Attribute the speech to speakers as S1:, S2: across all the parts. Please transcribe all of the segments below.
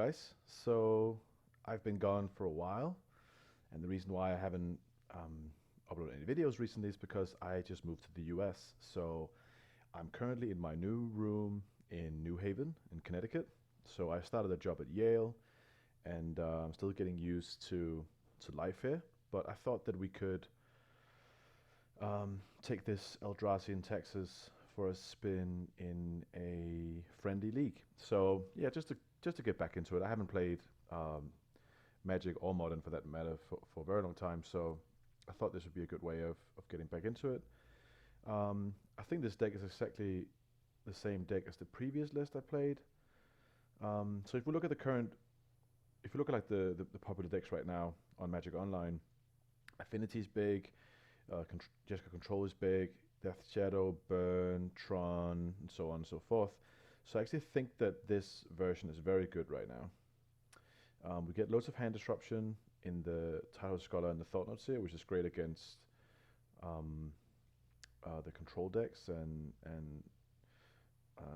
S1: guys. So I've been gone for a while, and the reason why I haven't uploaded any videos recently is because I just moved to the US. So I'm currently in my new room in New Haven in Connecticut. So I started a job at Yale, and I'm still getting used to life here. But I thought that we could take this Eldrazi in Texas for a spin in a friendly league. So yeah, just to get back into it. I haven't played Magic or Modern for that matter for a very long time. So I thought this would be a good way of getting back into it. I think this deck is exactly the same deck as the previous list I played. So if we look at the current, if you look at like the popular decks right now on Magic Online, Affinity's big, Jessica Control is big, Death Shadow, Burn, Tron, and so on and so forth. So I actually think that this version is very good right now. We get loads of hand disruption in the Tidal Scholar and the Thought Knot here, which is great against um, the control decks and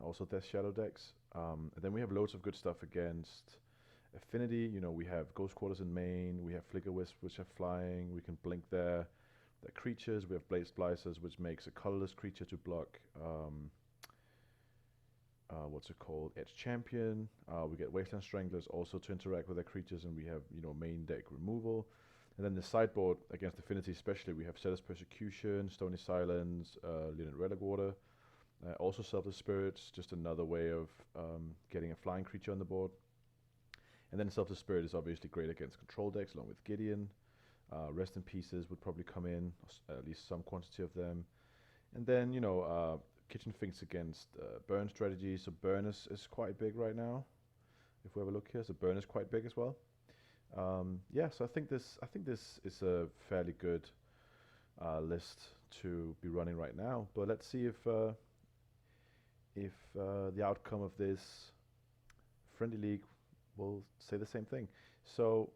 S1: also Death Shadow decks. And then we have loads of good stuff against Affinity. You know, we have Ghost Quarters in main, we have Flicker Wisp, which are flying, we can blink there. The creatures, we have Blade Splicers, which makes a colorless creature to block what's it called? Edge Champion. We get Wasteland Stranglers also to interact with their creatures, and we have, you know, main deck removal. And then the sideboard against Affinity especially, we have Settlers Persecution, Stony Silence, Linnet Relic Water, also Selfless Spirits, just another way of getting a flying creature on the board. And then Selfless Spirit is obviously great against control decks, along with Gideon. Rest in Pieces would probably come in, at least some quantity of them. And then, you know, Kitchen Finks against burn strategy. So burn is quite big right now. If we have a look here, so burn is quite big as well. Yeah, so I think this is a fairly good list to be running right now. But let's see if the outcome of this friendly league will say the same thing. So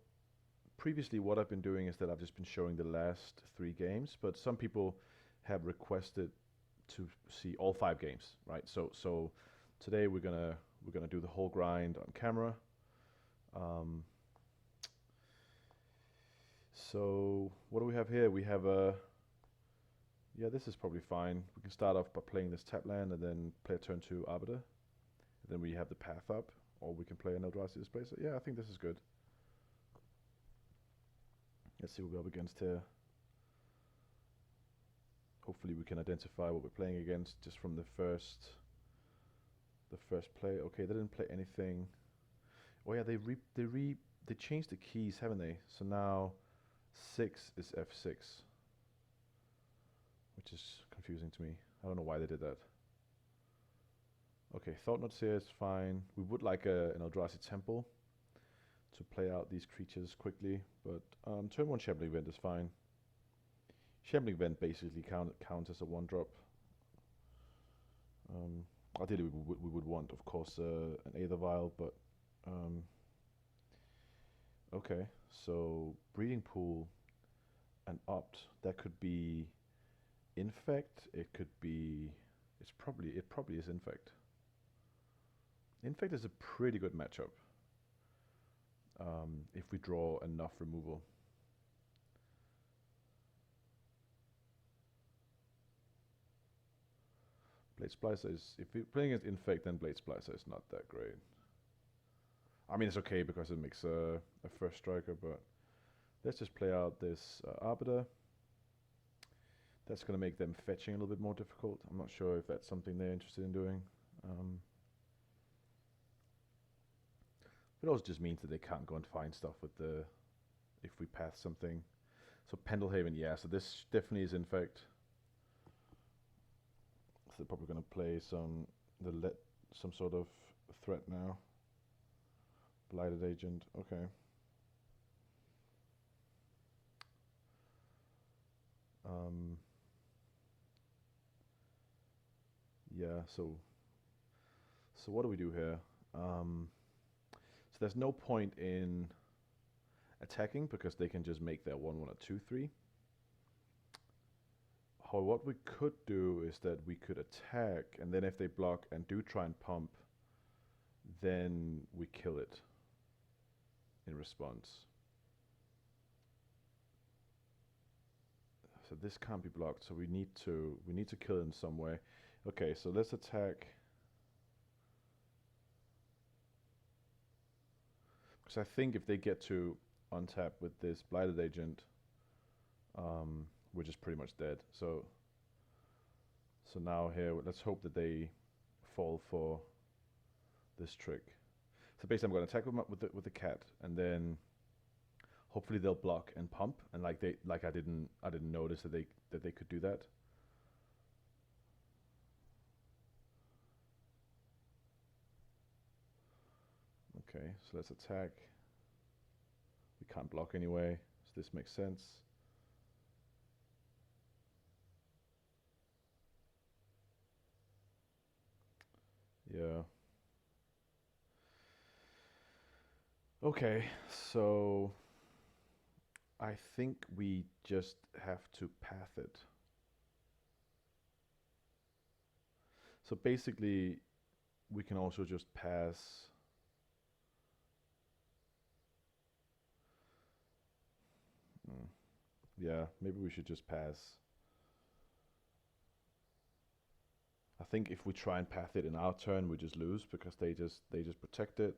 S1: previously, what I've been doing is that I've just been showing the last 3 games, but some people have requested to see all 5 games, right? So today we're gonna do the whole grind on camera. Um, so what do we have here? We have a yeah. This is probably fine. We can start off by playing this tap land and then play a turn 2 Arbiter. And then we have the path up, or we can play an Eldrazi Displacer. Yeah, I think this is good. Let's see what we're up against here. Hopefully we can identify what we're playing against just from the first play. Okay, they didn't play anything. Oh yeah, they changed the keys, haven't they? So now 6 is F6, which is confusing to me. I don't know why they did that. Okay, Thought Knot here is fine. We would like an Eldrazi Temple to play out these creatures quickly, but turn 1 Shambling Event is fine. Shambling Event basically counts as a 1-drop. Ideally, we would want, of course, an Aether Vial, but okay. So Breeding Pool and Opt, that could be Infect. It could be. It probably is Infect. Infect is a pretty good matchup if we draw enough removal. Blade Splicer is, if we're playing against Infect, then Blade Splicer is not that great. I mean, it's okay because it makes a first striker, but let's just play out this Arbiter. That's going to make them fetching a little bit more difficult. I'm not sure if that's something they're interested in doing. It also just means that they can't go and find stuff with the, if we path something. So Pendlehaven, yeah, so this definitely is Infect. So they're probably going to play some sort of threat now. Blighted Agent, okay. Yeah, so what do we do here? So there's no point in attacking because they can just make their 1/1 a 2/3. However, what we could do is that we could attack, and then if they block and do try and pump, then we kill it. in response. So this can't be blocked, so we need to kill in some way. Okay, so let's attack. Because I think if they get to untap with this Blighted Agent, we're just pretty much dead. So now here, let's hope that they fall for this trick. So basically, I'm going to attack with the cat, and then hopefully they'll block and pump. And I didn't notice that they could do that. Okay, so let's attack. We can't block anyway, so this makes sense. Yeah. Okay, so I think we just have to path it. So basically, we can also just pass. Yeah, maybe we should just pass. I think if we try and path it in our turn, we just lose because they just protect it.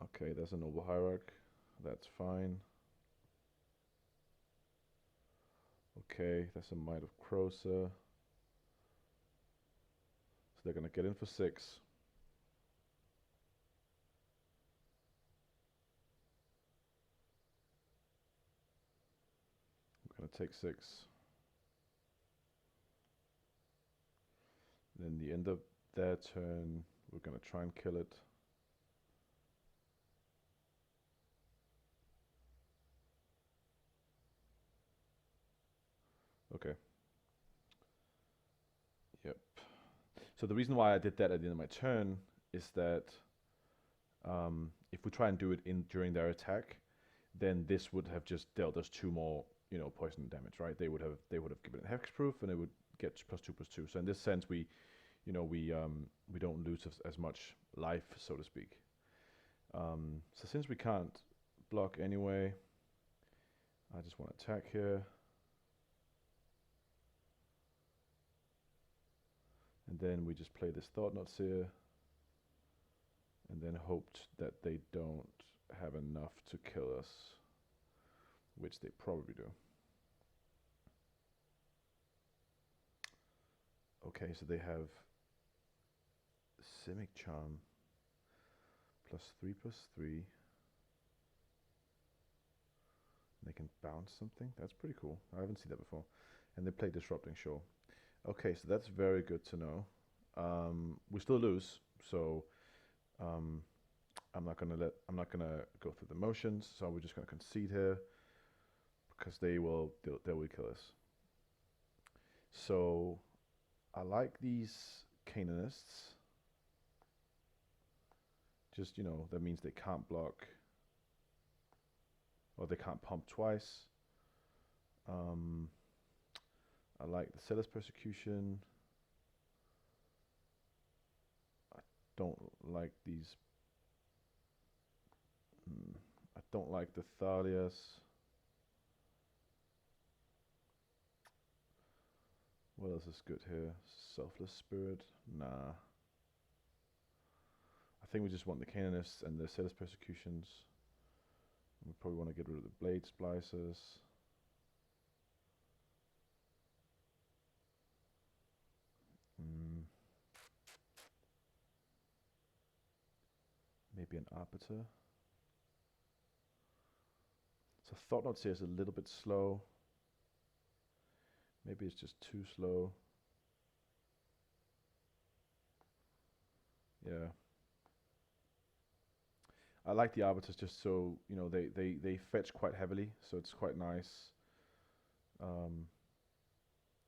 S1: Okay, there's a Noble Hierarch. That's fine. Okay, that's a Might of Crosa. So they're gonna get in for 6. We're gonna take 6. Then the end of their turn, we're gonna try and kill it. Okay. Yep. So the reason why I did that at the end of my turn is that if we try and do it during their attack, then this would have just dealt us 2 more, poison damage, right? They would have given it hexproof, and it would get +2/+2. So in this sense, we don't lose as much life, so to speak. So since we can't block anyway, I just want to attack here. And then we just play this Thought-Knot Seer, and then hoped that they don't have enough to kill us, which they probably do. Okay, so they have Simic Charm +3/+3. They can bounce something. That's pretty cool. I haven't seen that before. And they play Disrupting Shore. Okay, so that's very good to know. We still lose, so I'm not gonna go through the motions. So we're just gonna concede here because they will kill us. So I like these Canaanists. Just that means they can't block, or they can't pump twice. I like the Zealous Persecution. I don't like these. I don't like the Thalias. What else is good here? Selfless Spirit? Nah. I think we just want the Canaanists and the Zealous Persecutions. We probably want to get rid of the Blade Splicers. Maybe an Arbiter. So Thought-Knot Seer is a little bit slow. Maybe it's just too slow. Yeah. I like the Arbiters just so, they fetch quite heavily, so it's quite nice.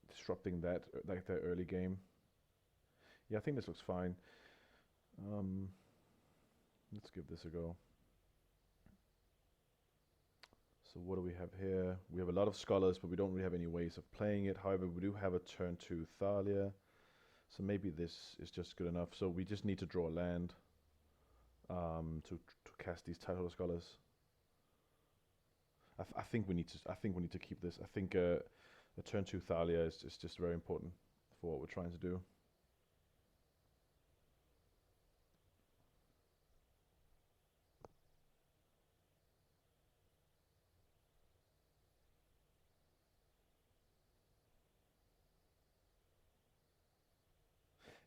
S1: Disrupting that, like their early game. Yeah, I think this looks fine. Let's give this a go. So what do we have here? We have a lot of Scholars, but we don't really have any ways of playing it. However, we do have a turn 2 Thalia. So maybe this is just good enough. So we just need to draw land to cast these Tideholder Scholars. I think we need to. I think we need to keep this. I think a turn 2 Thalia is just very important for what we're trying to do.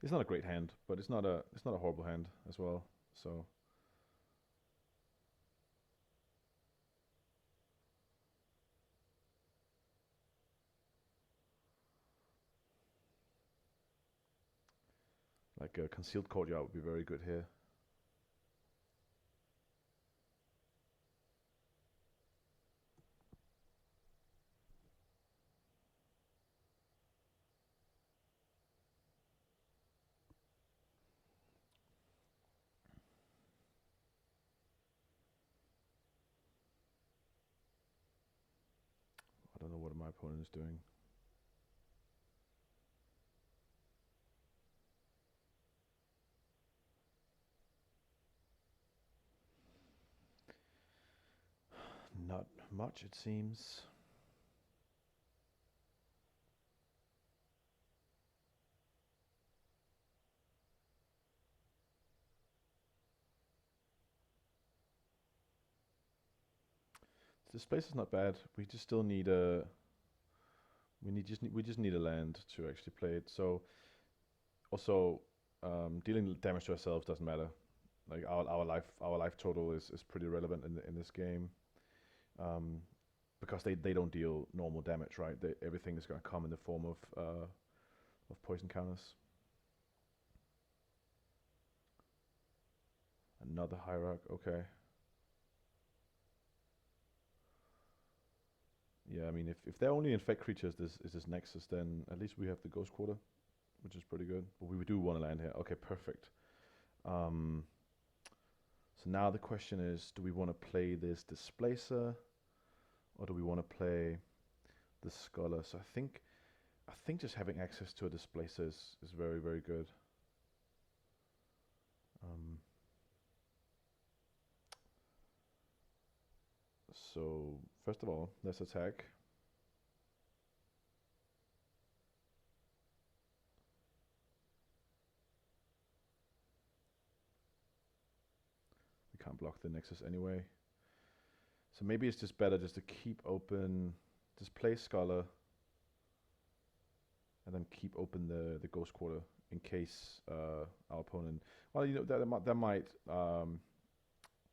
S1: It's not a great hand, but it's not a horrible hand as well. So like a concealed courtyard would be very good here. I don't know what my opponent is doing. Not much, it seems. This place is not bad. We just still need a. We just need a land to actually play it. So also dealing damage to ourselves doesn't matter. Like our life total is pretty relevant in this game. Because they don't deal normal damage, right? Everything is going to come in the form of poison counters. Another hierarch, okay. Yeah, I mean, if they're only infect creatures, this Nexus, then at least we have the Ghost Quarter, which is pretty good. But we do want to land here. Okay, perfect. So now the question is, do we want to play this Displacer, or do we want to play the Scholar? So I think just having access to a Displacer is very, very good. So first of all, let's attack. We can't block the Nexus anyway. So maybe it's just better just to keep open, just play Scholar, and then keep open the Ghost Quarter in case our opponent, well, you know, that might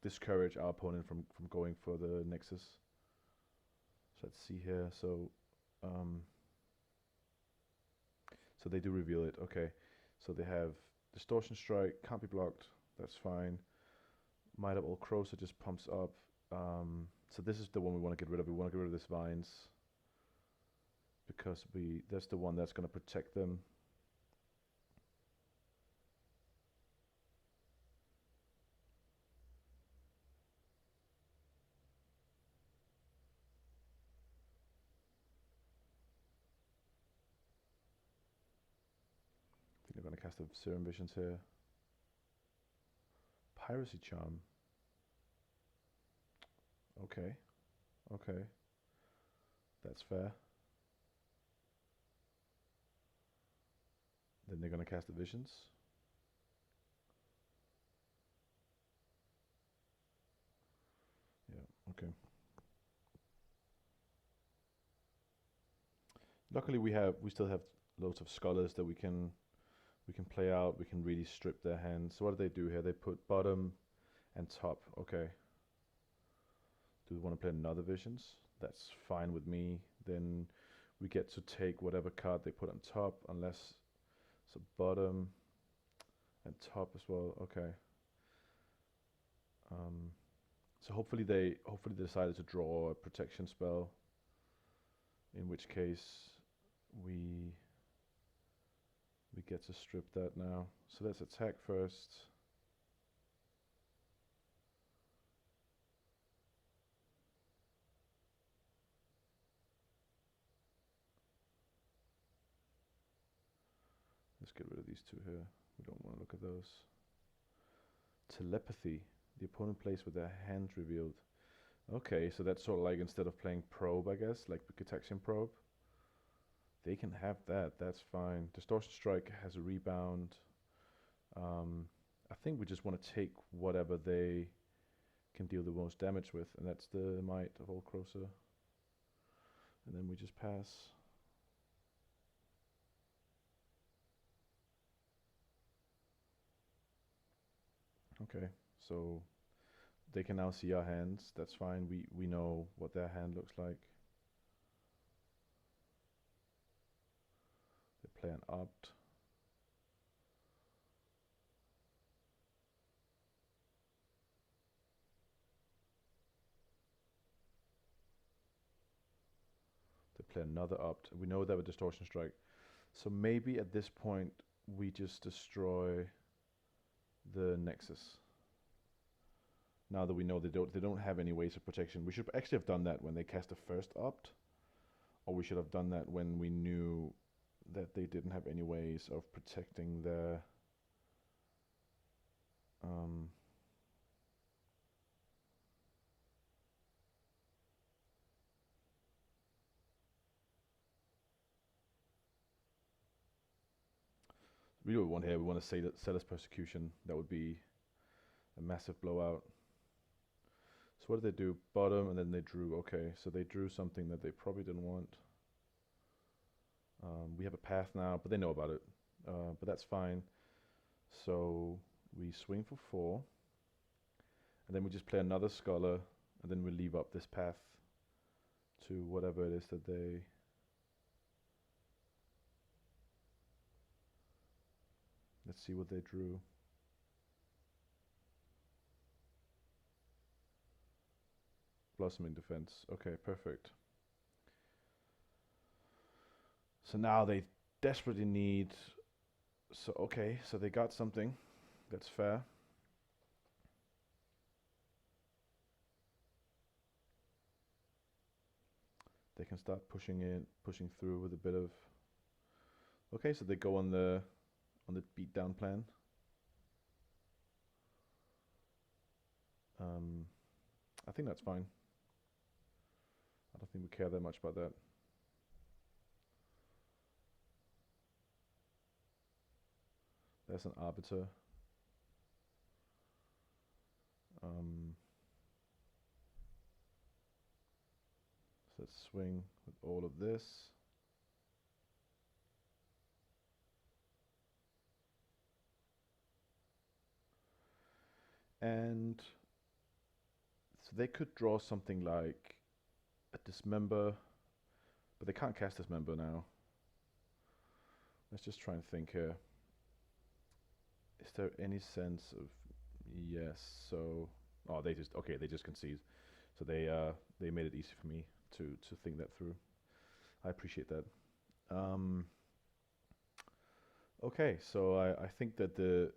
S1: discourage our opponent from going for the Nexus. So let's see here. So so they do reveal it. Okay. So they have Distortion Strike, can't be blocked. That's fine. Might of All Crows, it just pumps up. So this is the one we want to get rid of. We want to get rid of this Vines because that's the one that's going to protect them. I think they're going to cast the Serum Visions here. Piracy Charm. Okay. Okay. That's fair. Then they're going to cast the Visions. Yeah, okay. Luckily we still have loads of Scholars that we can play out. We can really strip their hands. So what do they do here? They put bottom and top. Okay. Do we want to play another Visions? That's fine with me. Then we get to take whatever card they put on top, unless so bottom and top as well. Okay. So hopefully they decided to draw a protection spell. In which case we get to strip that now. So let's attack first. Let's get rid of these two here. We don't want to look at those. Telepathy. The opponent plays with their hand revealed. Okay, so that's sort of like instead of playing probe, I guess, like Protection Probe, they can have that. That's fine. Distortion Strike has a rebound. I think we just want to take whatever they can deal the most damage with, and that's the Might of Old Crowser. And then we just pass. Okay, so they can now see our hands. That's fine. We know what their hand looks like. They play an opt. They play another opt. We know they have a Distortion Strike. So maybe at this point we just destroy the Nexus. Now that we know they don't have any ways of protection. We should actually have done that when they cast the first opt. Or we should have done that when we knew that they didn't have any ways of protecting their we don't want here, we want to say that Sellers Persecution. That would be a massive blowout. So what did they do? Bottom, and then they drew. Okay, so they drew something that they probably didn't want. We have a path now, but they know about it. But that's fine. So we swing for 4. And then we just play another Scholar, and then we leave up this path to whatever it is that they... Let's see what they drew. Blossoming Defense. Okay, perfect. So now they desperately need... So, okay, so they got something. That's fair. They can start pushing through with a bit of... Okay, so they go on the beatdown plan. I think that's fine. I don't think we care that much about that. There's an Arbiter. So let's swing with all of this. And so they could draw something like a Dismember, but they can't cast Dismember now. Let's just try and think here. Is there any sense of... Yes, so... Oh, they just concede. So they made it easy for me to think that through. I appreciate that. Okay, so I think that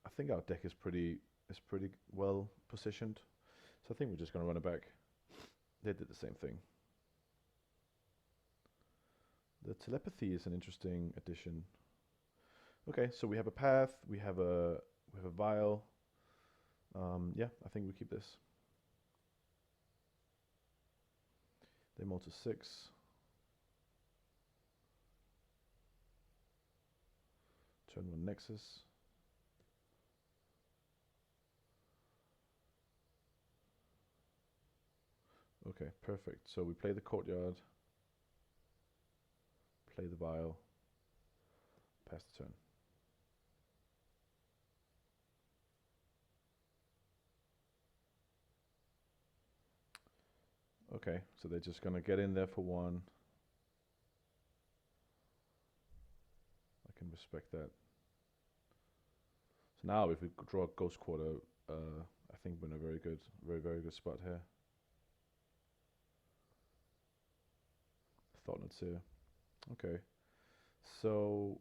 S1: I think our deck is pretty well positioned. So I think we're just gonna run it back. They did the same thing. The Telepathy is an interesting addition. Okay, so we have a path, we have a vial. Yeah, I think we keep this. They mull to 6. Turn 1 Nexus. Okay, perfect. So we play the Courtyard, play the Vial, pass the turn. Okay, so they're just gonna get in there for 1. I can respect that. So now if we draw a Ghost Quarter, I think we're in a very good spot here. Thought here. Okay, so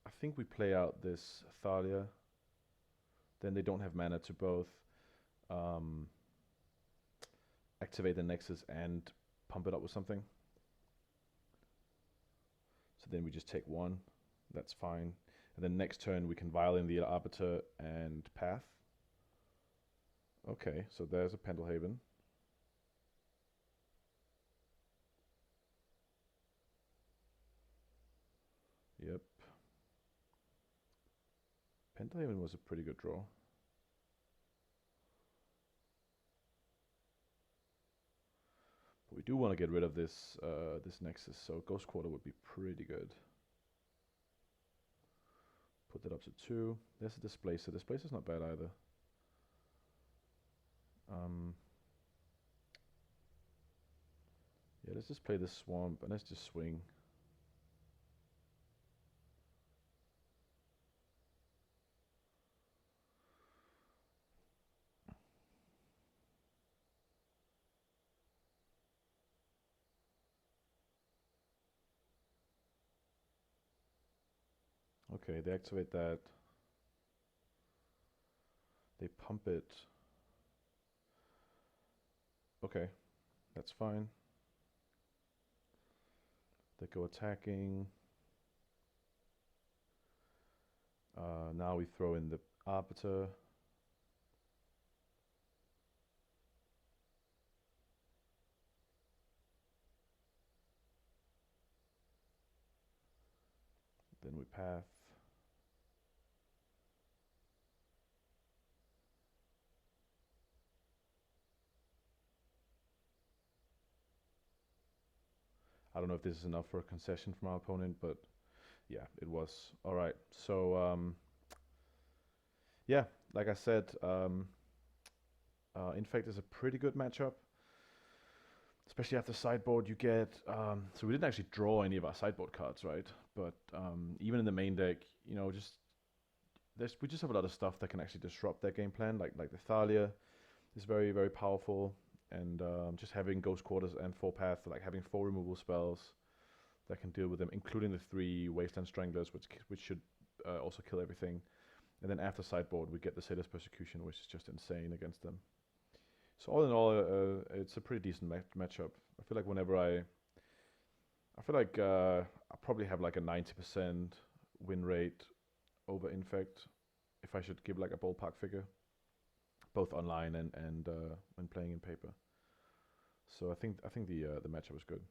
S1: I think we play out this Thalia. Then they don't have mana to both activate the Nexus and pump it up with something. So then we just take 1. That's fine. And then next turn we can violin the Arbiter and Path. Okay, so there's a Pendelhaven. Yep. Pendelhaven was a pretty good draw. But we do want to get rid of this this Nexus, so Ghost Quarter would be pretty good. Put that up to 2. There's a Displacer. Displacer's not bad either. Yeah, let's just play this Swamp and let's just swing. Okay, they activate that. They pump it. Okay, that's fine. They go attacking. Now we throw in the Arbiter. Then we Path. I don't know if this is enough for a concession from our opponent, but yeah, it was. All right, so yeah, like I said, Infect is a pretty good matchup, especially after sideboard. You get so we didn't actually draw any of our sideboard cards, right? But even in the main deck, you know, we just have a lot of stuff that can actually disrupt their game plan. Like the Thalia is very, very powerful. And just having Ghost Quarters and 4 Path, like having 4 removal spells that can deal with them, including the 3 Wasteland Stranglers, which should also kill everything. And then after sideboard, we get the Sailor's Persecution, which is just insane against them. So all in all, it's a pretty decent matchup. I feel like I probably have like a 90% win rate over Infect, if I should give like a ballpark figure, both online and when playing in paper. So I think the matchup was good.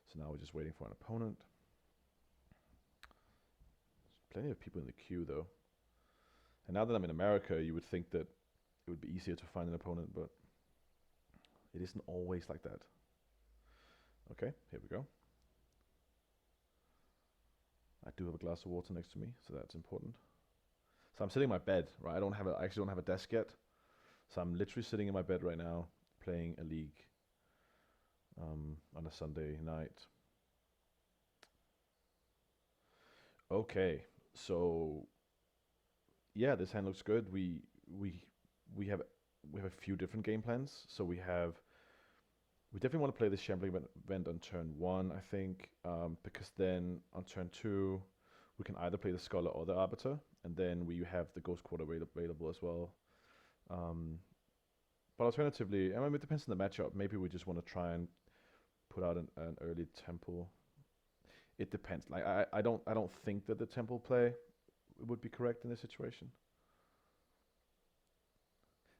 S1: So now we're just waiting for an opponent. There's plenty of people in the queue though. And now that I'm in America, you would think that it would be easier to find an opponent, but it isn't always like that. Okay, here we go. I do have a glass of water next to me, so that's important. So I'm sitting in my bed, right? I actually don't have a desk yet. So I'm literally sitting in my bed right now, playing a league on a Sunday night. Okay, so yeah, this hand looks good. We have a few different game plans. So we definitely want to play this Shambling Event on turn 1, I think, because then on turn 2 we can either play the Scholar or the Arbiter, and then we have the Ghost Quarter available as well. But alternatively, I mean, it depends on the matchup. Maybe we just want to try and put out an early Temple. It depends. Like I don't think that the Temple play would be correct in this situation.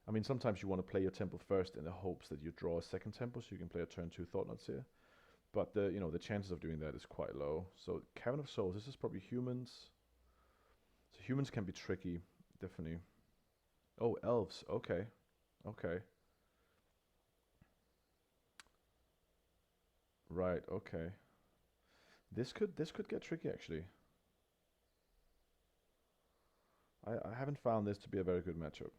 S1: I mean, sometimes you want to play your Temple first in the hopes that you draw a second Temple, so you can play a turn 2 Thought-Knot Seer. But the chances of doing that is quite low. So Cavern of Souls, this is probably humans. So humans can be tricky, definitely. Oh, elves. Okay. Okay. Right, okay. This could get tricky actually. I haven't found this to be a very good matchup.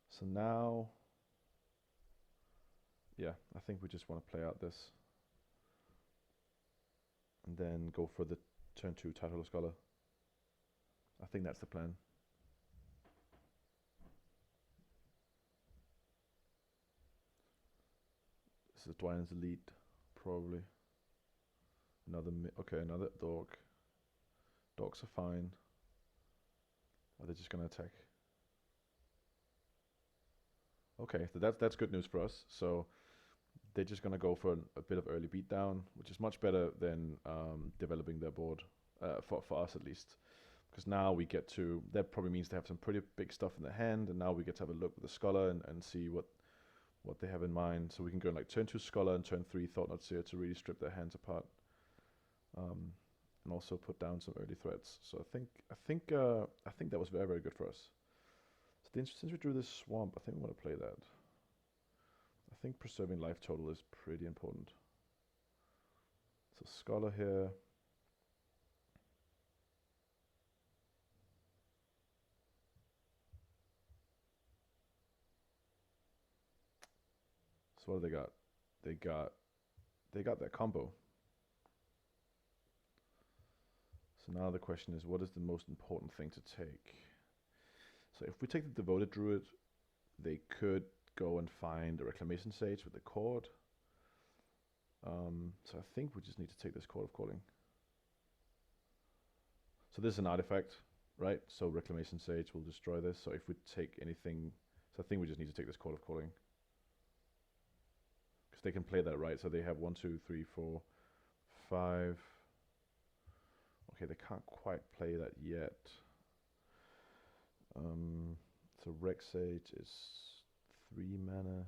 S1: So now, yeah, I think we just want to play out this. And then go for the turn 2 Title Scholar. I think that's the plan. This is Dwynen's Elite, probably. Another dog. Dogs are fine. Are they just gonna attack? Okay, so that's good news for us. So they're just gonna go for a bit of early beatdown, which is much better than developing their board for us at least. Because now we get to, that probably means they have some pretty big stuff in their hand, and now we get to have a look with the Scholar and see what they have in mind. So we can go in like turn 2 Scholar and turn 3 Thought Not Seer to really strip their hands apart, and also put down some early threats. So I think that was very, very good for us. So since we drew this Swamp, I think we want to play that. I think preserving life total is pretty important. So Scholar here. So what do they got? They got that combo. So now the question is, what is the most important thing to take? So if we take the Devoted Druid, they could go and find a Reclamation Sage with the Cord. So I think we just need to take this Cord of Calling. So this is an artifact, right? So Reclamation Sage will destroy this. So if we take anything, so I think we just need to take this Cord of Calling. Because they can play that, right? So they have 1, 2, 3, 4, 5. Okay, they can't quite play that yet. So Rec Sage is 3 mana.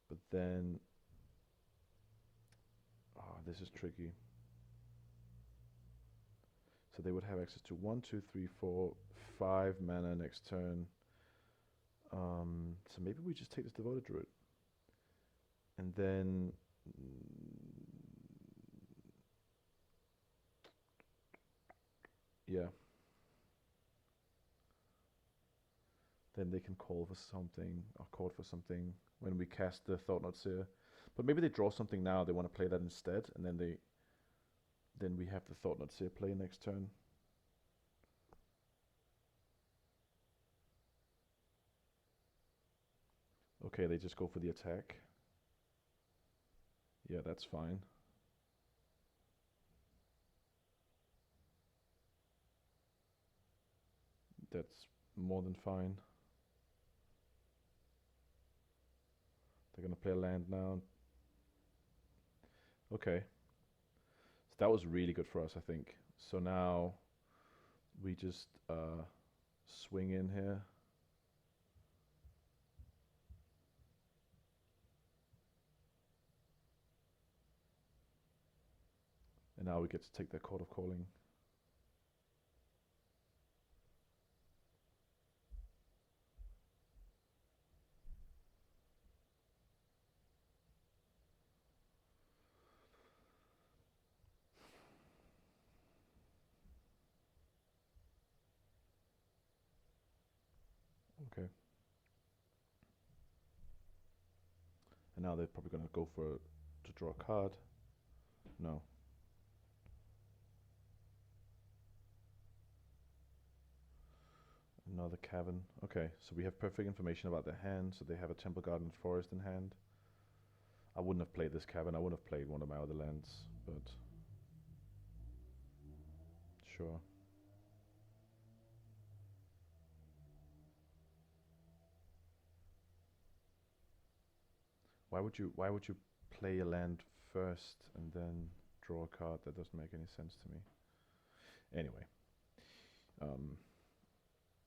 S1: But then, this is tricky. So they would have access to 1, 2, 3, 4, 5 mana next turn. So maybe we just take this Devoted Druid. And then yeah. Then they can call for something, or call for something when we cast the Thought Not Seer. But maybe they draw something now, they want to play that instead, and then we have the Thought Not Seer play next turn. Okay, they just go for the attack. Yeah, that's fine. That's more than fine. They're gonna play a land now. Okay. So that was really good for us, I think. So now we just swing in here. And now we get to take that Cord of Calling. Okay. And now they're probably going to go to draw a card. No. Another Cavern. Okay, so we have perfect information about their hand. So they have a Temple Garden Forest in hand. I wouldn't have played this Cavern. I wouldn't have played one of my other lands, but sure. Why would you play a land first and then draw a card? That doesn't make any sense to me. Anyway,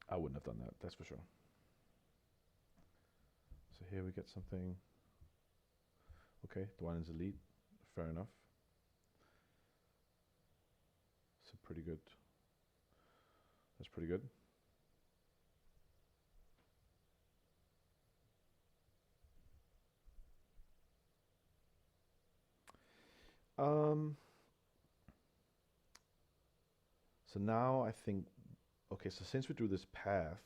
S1: I wouldn't have done that, that's for sure. So here we get something. Okay, Dwynen's Elite, fair enough. So pretty good. That's pretty good. So now I think, okay, so since we drew this path,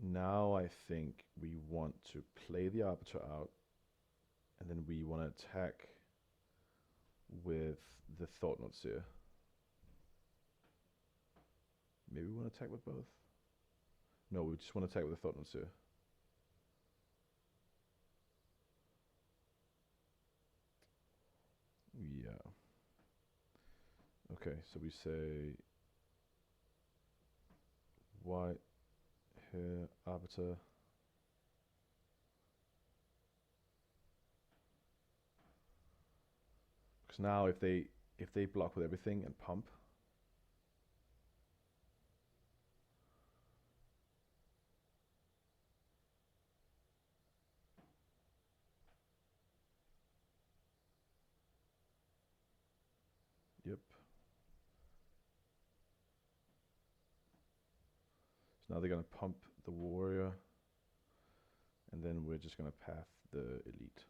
S1: now I think we want to play the Arbiter out, and then we want to attack with the Thought Not Seer. Maybe we want to attack with both? No, we just want to attack with the Thought Not Seer. Yeah. Okay, so we say white here, Arbiter. Because now if they block with everything and pump, yep. So now they're gonna pump the warrior, and then we're just gonna path the elite.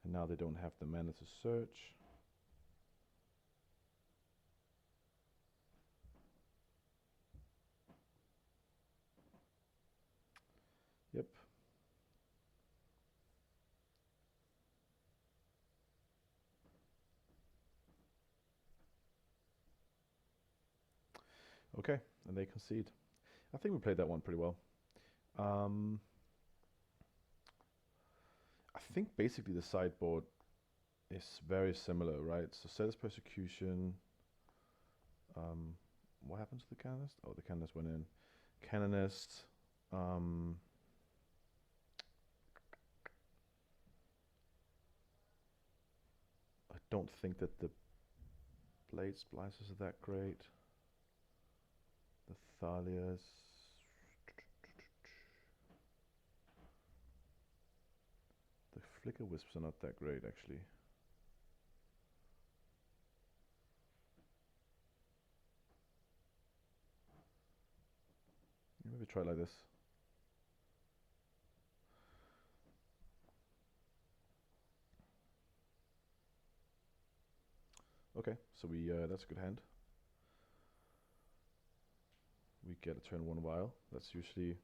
S1: And now they don't have the mana to search. Yep. Okay, and they concede. I think we played that one pretty well. I think basically the sideboard is very similar, right? So Cetus Persecution. What happens to the Canonist? Oh, the Canonist went in. Canonist. I don't think that the Blade Splicers are that great. The Thalias. The Flicker Wisps are not that great, actually. Maybe try like this. Okay, so we that's a good hand. We get a turn 1 vial. That's usually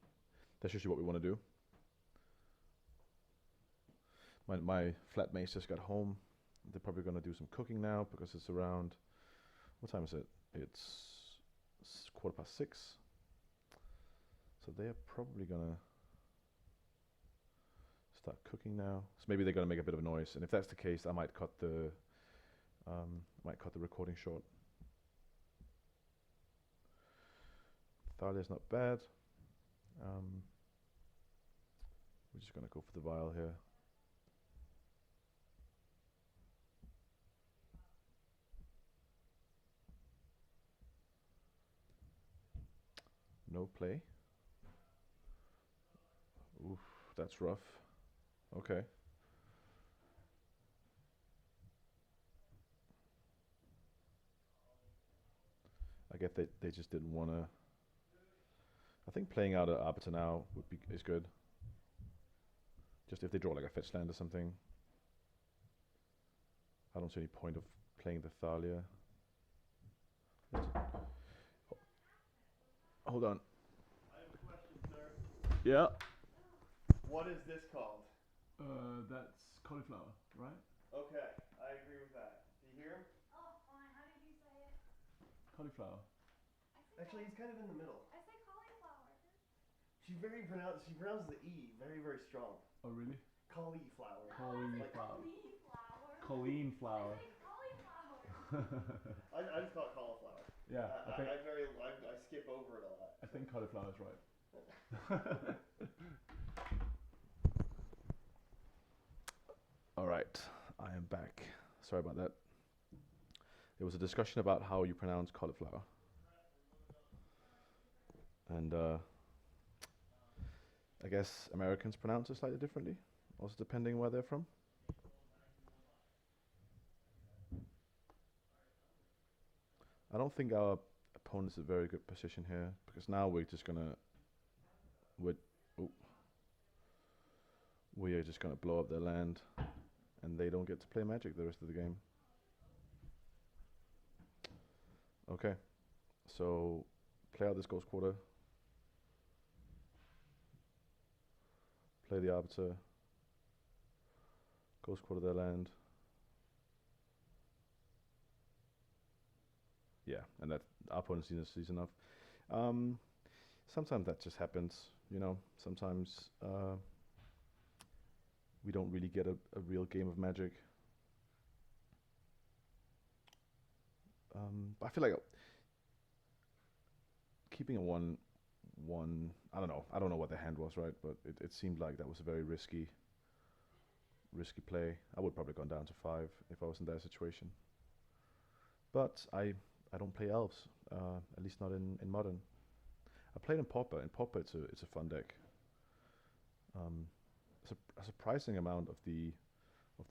S1: what we want to do. My flat mates just got home. They're probably gonna do some cooking now because it's around, what time is it? It's 6:15. So they're probably gonna start cooking now. So maybe they're gonna make a bit of noise. And if that's the case, I might cut the recording short. Thalia's not bad. We're just gonna go for the vial here. No play. Oof, that's rough. Okay. I get they just didn't want to. I think playing out an Arbiter now is good. Just if they draw like a fetch land or something. I don't see any point of playing the Thalia. Hold on.
S2: I have a question, sir.
S1: Yeah.
S2: What is this called?
S1: That's cauliflower, right?
S2: Okay, I agree with that. Do you hear him?
S3: Oh, fine. How did you say it?
S1: Cauliflower.
S2: Actually, he's kind of in the middle.
S3: I say cauliflower.
S2: She pronounces the E very, very strong.
S1: Oh, really?
S2: Cauliflower.
S3: Cauliflower.
S1: Colleen flower.
S3: I say cauliflower.
S2: I just call it cauliflower.
S1: Yeah,
S2: I skip over it a lot.
S1: I think cauliflower is right. All right, I am back. Sorry about that. There was a discussion about how you pronounce cauliflower. And I guess Americans pronounce it slightly differently, also depending where they're from. I don't think our opponent's in a very good position here, because now we're just gonna we are just gonna blow up their land, and they don't get to play Magic the rest of the game. Okay, so play out this Ghost Quarter. Play the Arbiter. Ghost Quarter their land. Yeah, and that our opponent sees enough. Sometimes that just happens, you know. Sometimes we don't really get a real game of Magic. I feel like keeping a 1 one. I don't know. I don't know what the hand was, right? But it seemed like that was a very risky play. I would probably gone down to 5 if I was in that situation. But I don't play elves, at least not in modern. I played in Pauper. In Pauper, it's a fun deck. A surprising amount of the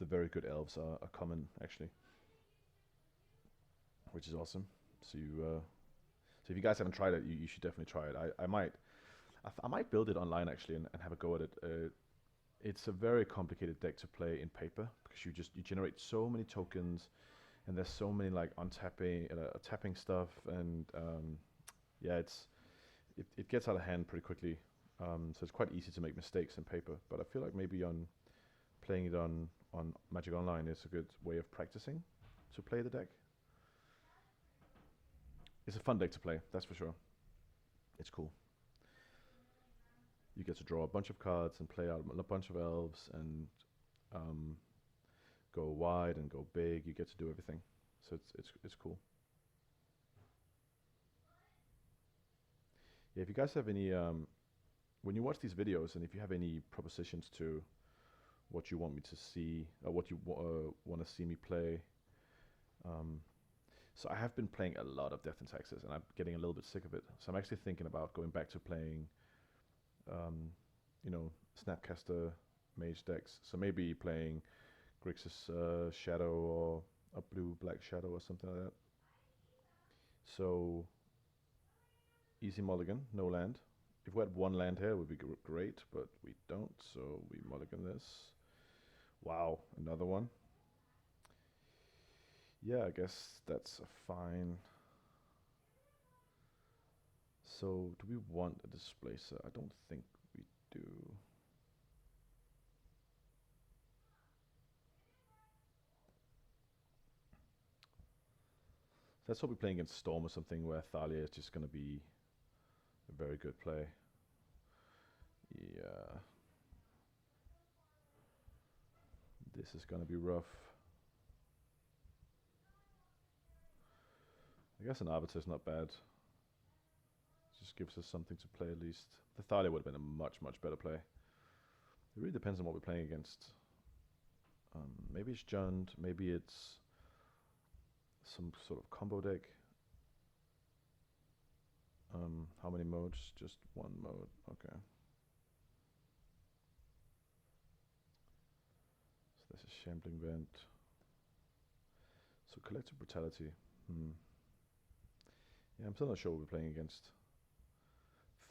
S1: very good elves are common actually, which is awesome. So if you guys haven't tried it, you should definitely try it. I might build it online actually and have a go at it. It's a very complicated deck to play in paper because you generate so many tokens, and there's so many like tapping stuff, and yeah, it gets out of hand pretty quickly. So it's quite easy to make mistakes in paper. But I feel like maybe on playing it on Magic Online is a good way of practicing to play the deck. It's a fun deck to play, that's for sure. It's cool. You get to draw a bunch of cards and play out a bunch of elves and go wide and go big. You get to do everything, so it's cool. Yeah, if you guys have any, when you watch these videos, and if you have any propositions to what you want me to see, or what you want to see me play. So I have been playing a lot of Death and Taxes, and I'm getting a little bit sick of it. So I'm actually thinking about going back to playing, Snapcaster Mage decks. So maybe playing Grixis Shadow or a blue-black Shadow or something like that. So easy mulligan, no land. If we had one land here, it would be great, but we don't, so we mulligan this. Wow, another one. Yeah, I guess that's a fine. So, do we want a displacer? I don't think we do. Let's hope we're playing against Storm or something where Thalia is just going to be a very good play. Yeah. This is going to be rough. I guess an Arbiter is not bad. Just gives us something to play at least. The Thalia would have been a much, much better play. It really depends on what we're playing against. Maybe it's Jund, maybe it's some sort of combo deck. How many modes? Just one mode, okay. So this is Shambling Vent. So Collective Brutality. Yeah, I'm still not sure what we're playing against.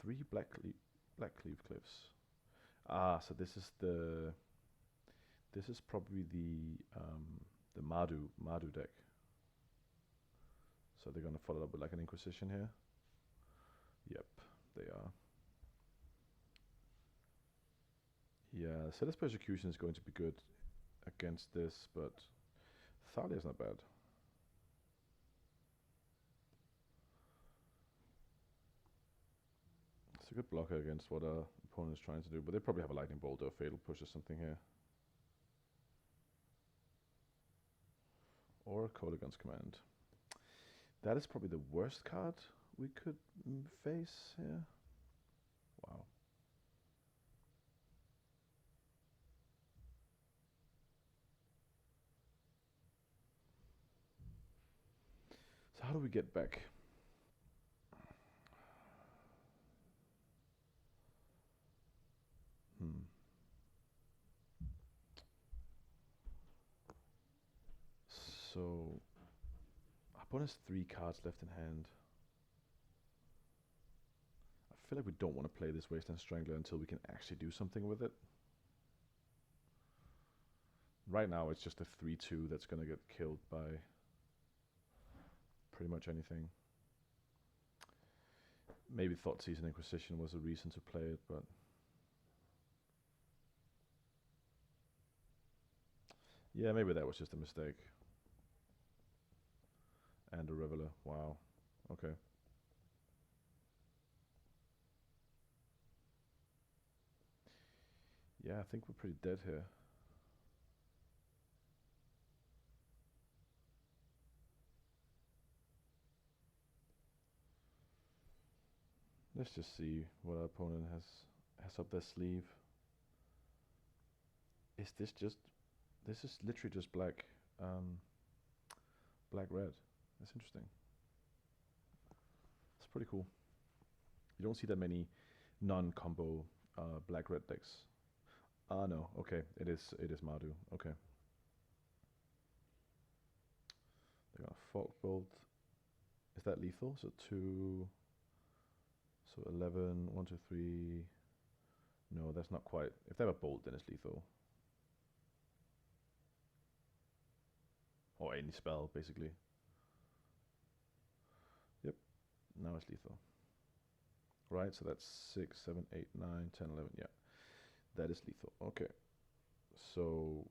S1: 3 Blackcleave Cliffs. Ah, so this is probably the Mardu deck. So they're gonna follow up with like an Inquisition here. Yep, they are. Yeah, Zealous Persecution is going to be good against this, but Thalia is not bad. It's a good blocker against what our opponent is trying to do, but they probably have a Lightning Bolt or a Fatal Push or something here. Or a Kolaghan's Command. That is probably the worst card we could face here. Wow. So how do we get back? So, our opponent has 3 cards left in hand. I feel like we don't want to play this Wasteland Strangler until we can actually do something with it. Right now it's just a 3/2 that's going to get killed by pretty much anything. Maybe Thoughtseize Inquisition was a reason to play it, but yeah, maybe that was just a mistake. And a Reveler, wow, okay. Yeah, I think we're pretty dead here. Let's just see what our opponent has up their sleeve. Is this just... This is literally just black, black red. That's interesting. It's pretty cool. You don't see that many non-combo black red decks. Ah no, okay, it is Mardu. Okay. They're gonna Fault Bolt. Is that lethal? So 2, so 11, 1, 2, 3. No, that's not quite. If they have a bolt, then it's lethal. Or any spell, basically. Yep, now it's lethal. Right, so that's 6, 7, 8, 9, 10, 11, yeah. That is lethal, okay. So,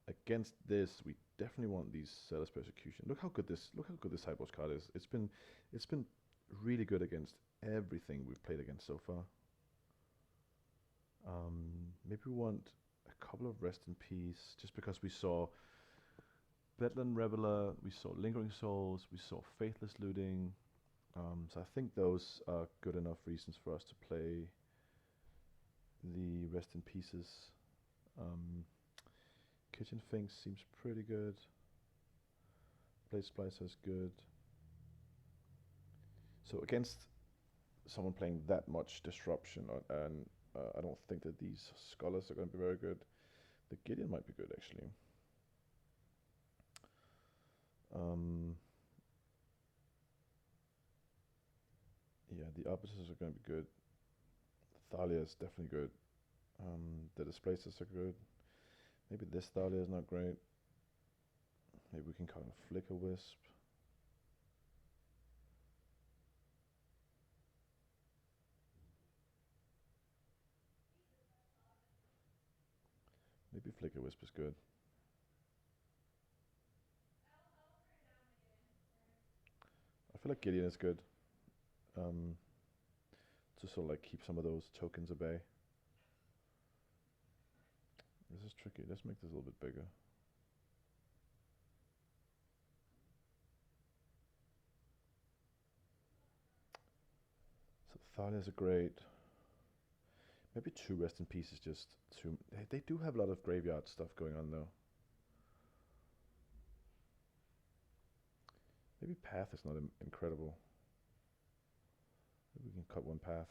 S1: against this, we definitely want these Zealous Persecution. Look how good this sideboard card is. It's been really good against everything we've played against so far. Maybe we want a couple of Rest in Peace, just because we saw Bedlam Reveler, we saw Lingering Souls, we saw Faithless Looting. So I think those are good enough reasons for us to play the Rest in Pieces. Kitchen Finks seems pretty good. Blade Splicer is good. So against someone playing that much disruption, and I don't think that these Scholars are going to be very good. The Gideon might be good, actually. Yeah, the Arbiters are going to be good. Thalia is definitely good. The Displacers are good. Maybe this Thalia is not great. Maybe we can kind of Flicker Wisp. Maybe Flicker Wisp is good. I feel like Gideon is good. To sort of like keep some of those tokens at bay. This is tricky. Let's make this a little bit bigger. So Thalias are great. Maybe 2 Rest in Peace is just too... They do have a lot of graveyard stuff going on though. Maybe Path is not incredible. Maybe we can cut 1 Path.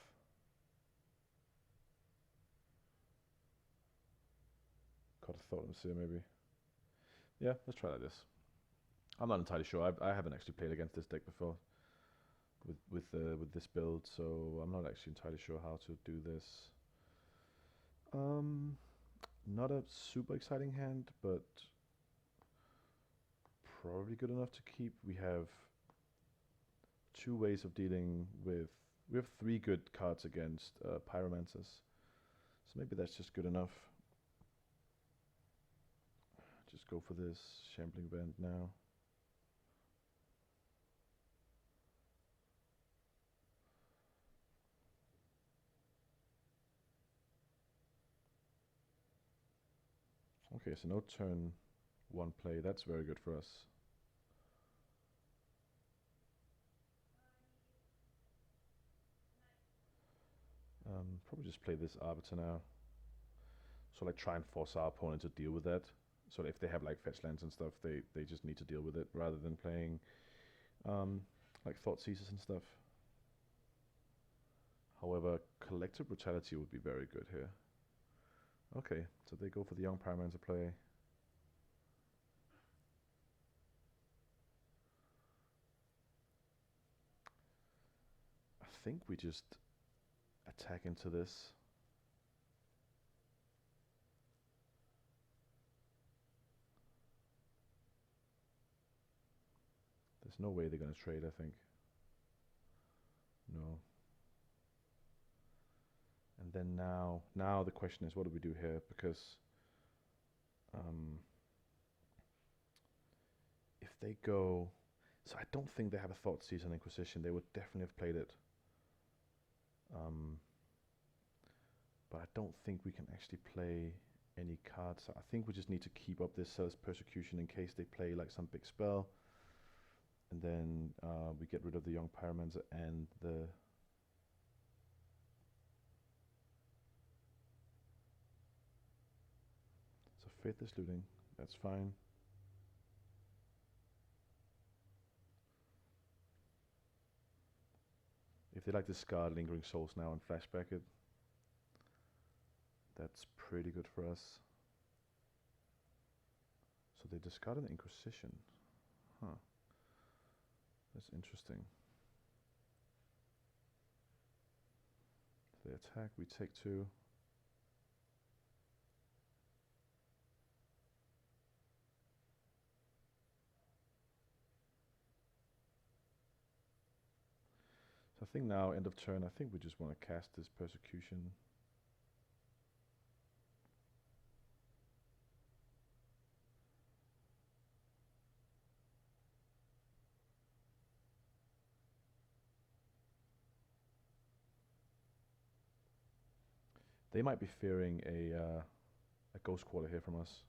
S1: Cut a Thought Seer maybe. Yeah, let's try like this. I'm not entirely sure. I haven't actually played against this deck before with this build, so I'm not actually entirely sure how to do this. Not a super exciting hand, but probably good enough to keep. We have 2 ways of dealing with... We have 3 good cards against pyromancers, so maybe that's just good enough. Just go for this Shambling Band now. Okay, so no turn 1 play. That's very good for us. Probably just play this Arbiter now. So like try and force our opponent to deal with that. So if they have like fetch lands and stuff, they just need to deal with it rather than playing like Thought Seizers and stuff. However, Collective Brutality would be very good here. Okay, so they go for the Young Pyromancer play. I think we just attack into this. There's no way they're going to trade, I think. No. And then now the question is, what do we do here? Because if they go... So I don't think they have a Thought Season Inquisition. They would definitely have played it. But I don't think we can actually play any cards. I think we just need to keep up this Zealous Persecution in case they play like some big spell. And then we get rid of the Young Pyromancer and the Faithless Looting. That's fine. If they like discard Lingering Souls now and flashback it, that's pretty good for us. So they discard an Inquisition. Huh. That's interesting. If they attack, we take 2. So I think now, end of turn, I think we just want to cast this Persecution. They might be fearing a Ghost Quarter here from us.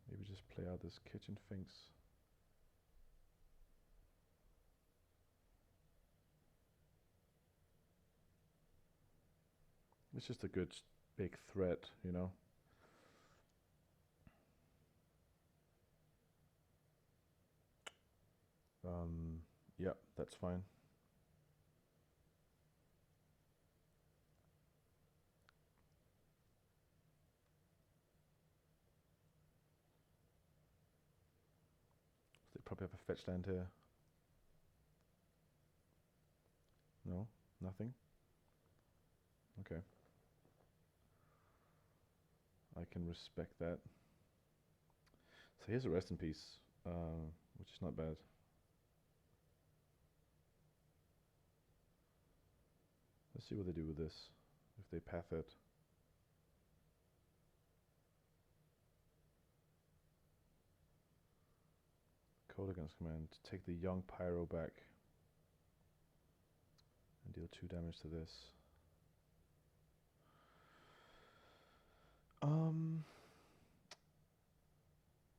S1: Maybe just play out this Kitchen Finks. It's just a good big threat, you know. Yeah, that's fine. They probably have a fetch land here. No, nothing. Okay. I can respect that. So here's a Rest in Peace, which is not bad. Let's see what they do with this, if they path it. Codegan's command, take the young Pyro back and deal 2 damage to this.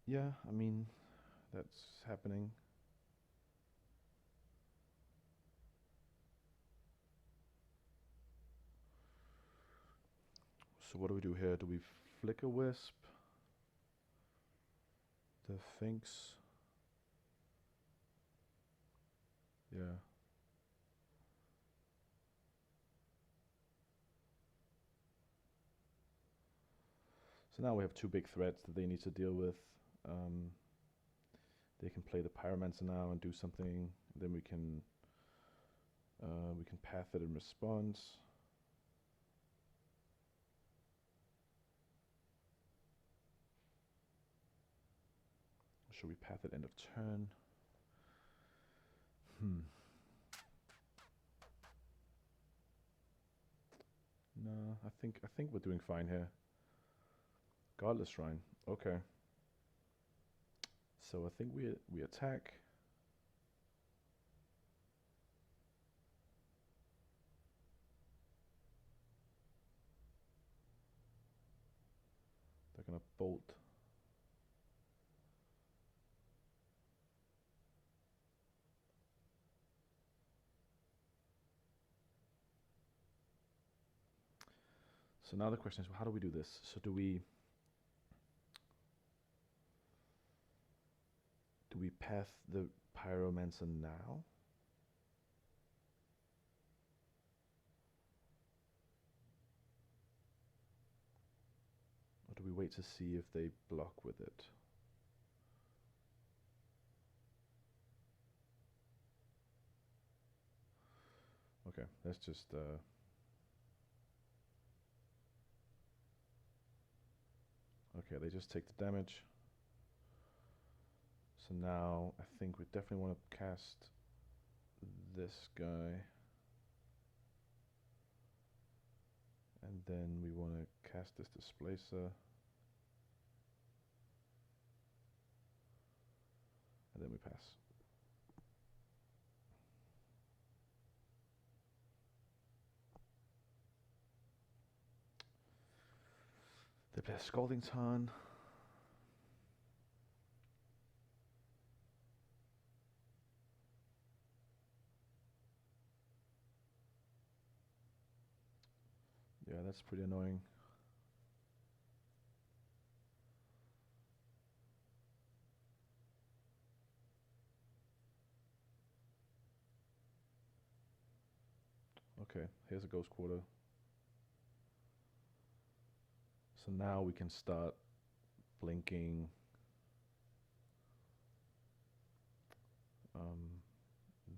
S1: Yeah, I mean, that's happening. So what do we do here? Do we Flicker Wisp? The Finks? Yeah. So now we have 2 big threats that they need to deal with. They can play the Pyromancer now and do something. Then we can path it in response. Should we path it end of turn? No, I think we're doing fine here. Godless Shrine. Okay. So I think we attack. They're gonna bolt. So now the question is, how do we do this? So do we path the Pyromancer now? Or do we wait to see if they block with it? Okay, let's just okay, they just take the damage. So now I think we definitely want to cast this guy. And then we want to cast this Displacer. And then we pass. They're play a Scalding Tarn. Yeah, that's pretty annoying. Okay, here's a Ghost Quarter. So now we can start blinking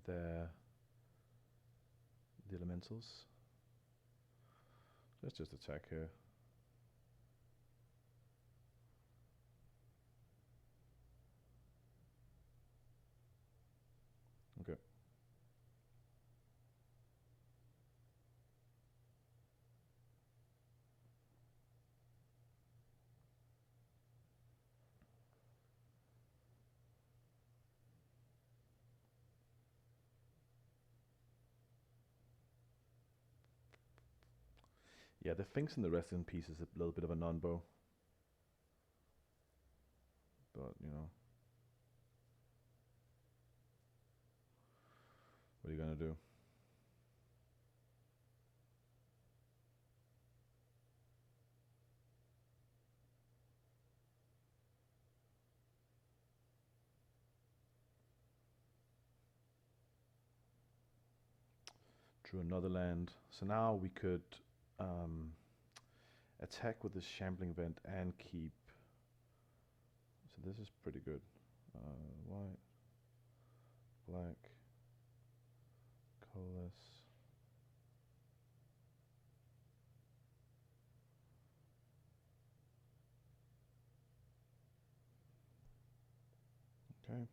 S1: the elementals. Let's just attack here. Okay. Yeah, the things in the rest in peace is a little bit of a non-bow. But, you know. What are you gonna do? Drew another land. So now we could attack with this Shambling Vent and keep. So this is pretty good. White, black, colorless. Okay.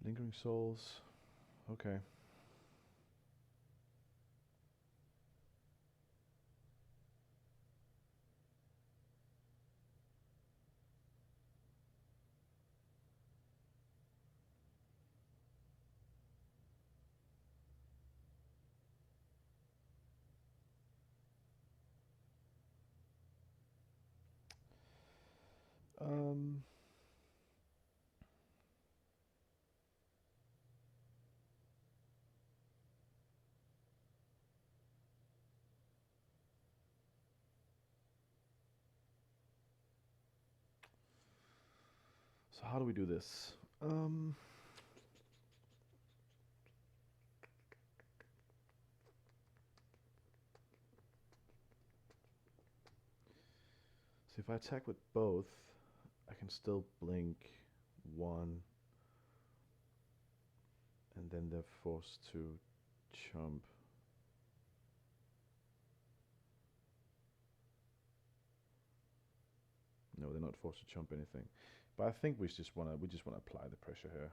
S1: Lingering Souls. Okay. Um. So how do we do this? So if I attack with both, I can still blink one, and then they're forced to chump. No, they're not forced to chump anything. But I think we just wanna apply the pressure here.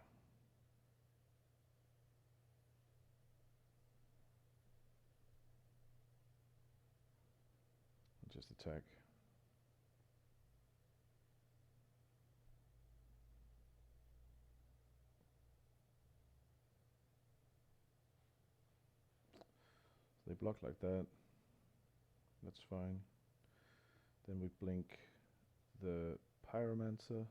S1: Just attack. So they block like that. That's fine. Then we blink the pyromancer.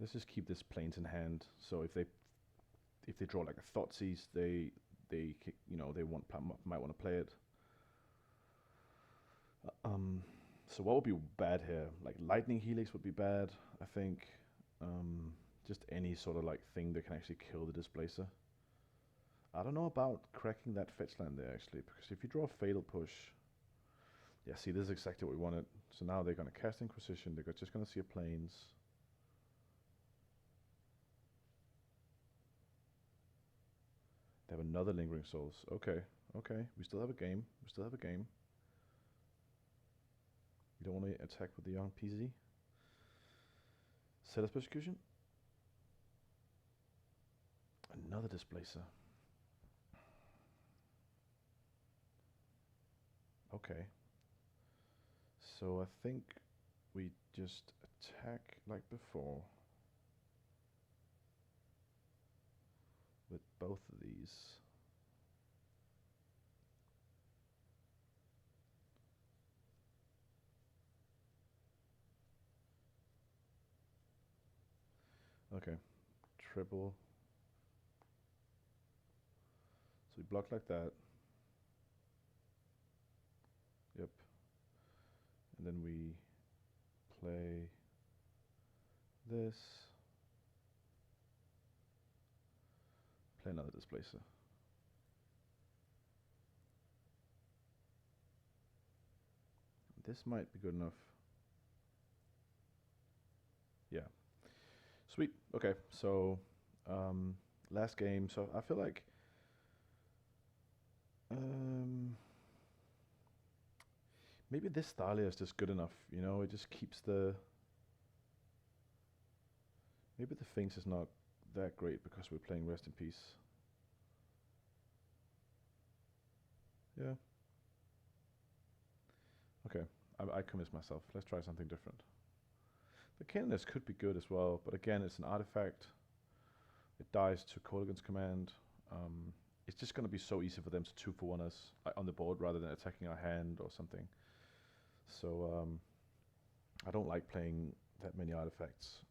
S1: Let's just keep this planes in hand. So if they draw like a Thoughtseize, they you know they might want to play it. So what would be bad here? Like Lightning Helix would be bad, I think. Just any sort of like thing that can actually kill the Displacer. I don't know about cracking that fetch land there actually, because if you draw a Fatal Push, yeah, see, this is exactly what we wanted. So now they're going to cast Inquisition. They're just going to see a Plains. They have another Lingering Souls. Okay, okay. We still have a game. We still have a game. You don't want to attack with the young PZ. Set as Persecution. Another Displacer. Okay. So I think we just attack like before with both of these. Okay, triple. So we block like that. Yep. And then we play this. Play another displacer. This might be good enough. Yeah. Sweet. Okay, so last game. So I feel like maybe this Thalia is just good enough. You know, it just keeps the. Maybe the Sphinx is not that great because we're playing Rest in Peace. Yeah. Okay, I convinced myself. Let's try something different. The Canonist could be good as well, but again, it's an artifact. It dies to Kolaghan's command. It's just going to be so easy for them to 2-for-1 us on the board rather than attacking our hand or something. So I don't like playing that many artifacts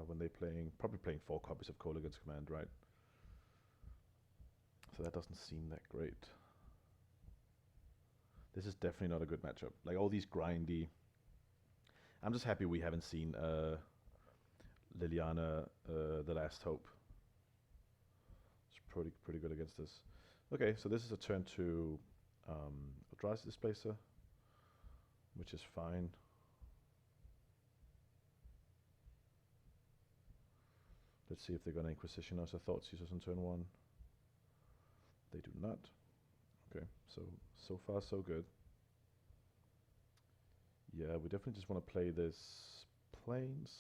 S1: when they're probably playing 4 copies of Kolaghan's command, right? So that doesn't seem that great. This is definitely not a good matchup. Like all these grindy. I'm just happy we haven't seen Liliana, the Last Hope. It's pretty good against this. Okay, so this is a turn to Eldrazi Displacer, which is fine. Let's see if they're going to Inquisition us. I thought Caesars on turn 1. They do not. Okay, so far so good. Yeah, we definitely just want to play this Plains.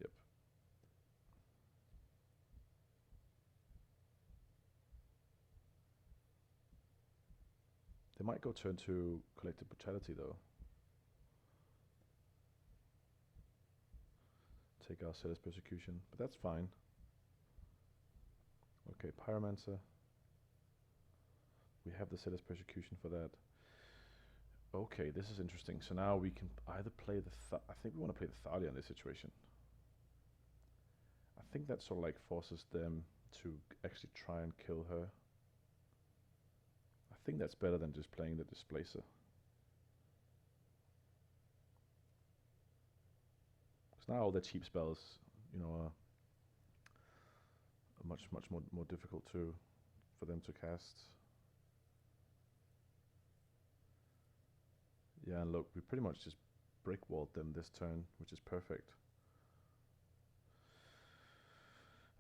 S1: Yep. They might go turn to Collective Brutality though. Take our Zealous Persecution, but that's fine. Okay, Pyromancer. We have the Zealous Persecution for that. Okay, this is interesting. So now we can either play the I think we want to play the Thalia in this situation. I think that sort of like forces them to actually try and kill her. I think that's better than just playing the Displacer. Because now all the cheap spells, you know, are much more difficult for them to cast. Yeah, and look, we pretty much just brick-walled them this turn, which is perfect.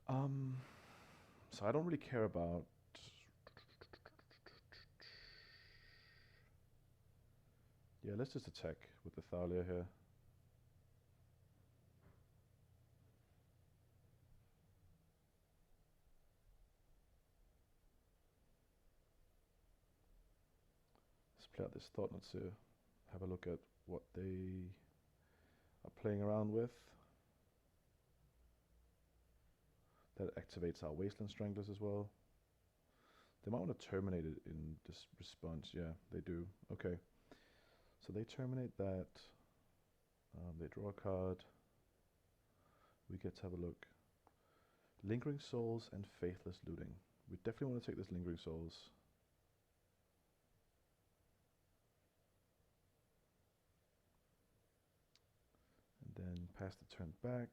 S1: So I don't really care about... Yeah, let's just attack with the Thalia here. Let's play out this Thought Knot here. Have a look at what they are playing around with. That activates our Wasteland Stranglers as well. They might want to terminate it in this response. Yeah, they do. Okay. So they terminate that. They draw a card. We get to have a look. Lingering Souls and Faithless Looting. We definitely want to take this Lingering Souls. And then pass the turn back.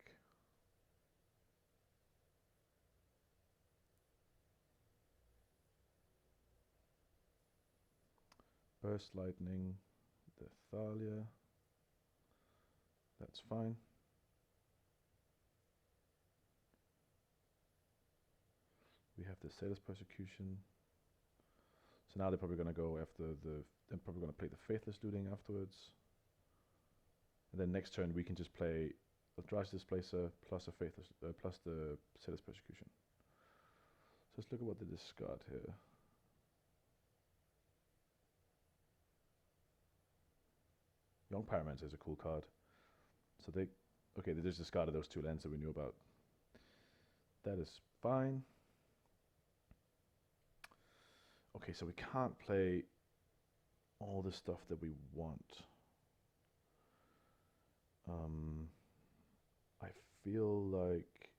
S1: Burst Lightning, the Thalia. That's fine. We have the Zealous Persecution. So now they're probably going to go after they're probably going to play the Faithless Looting afterwards. And then next turn we can just play Eldrazi Displacer plus a Faithless, plus the Zealous Persecution. So let's look at what they discard here. Young pyromancer is a cool card. So they just discarded those 2 lands that we knew about. That is fine. Okay, so we can't play all the stuff that we want. I feel like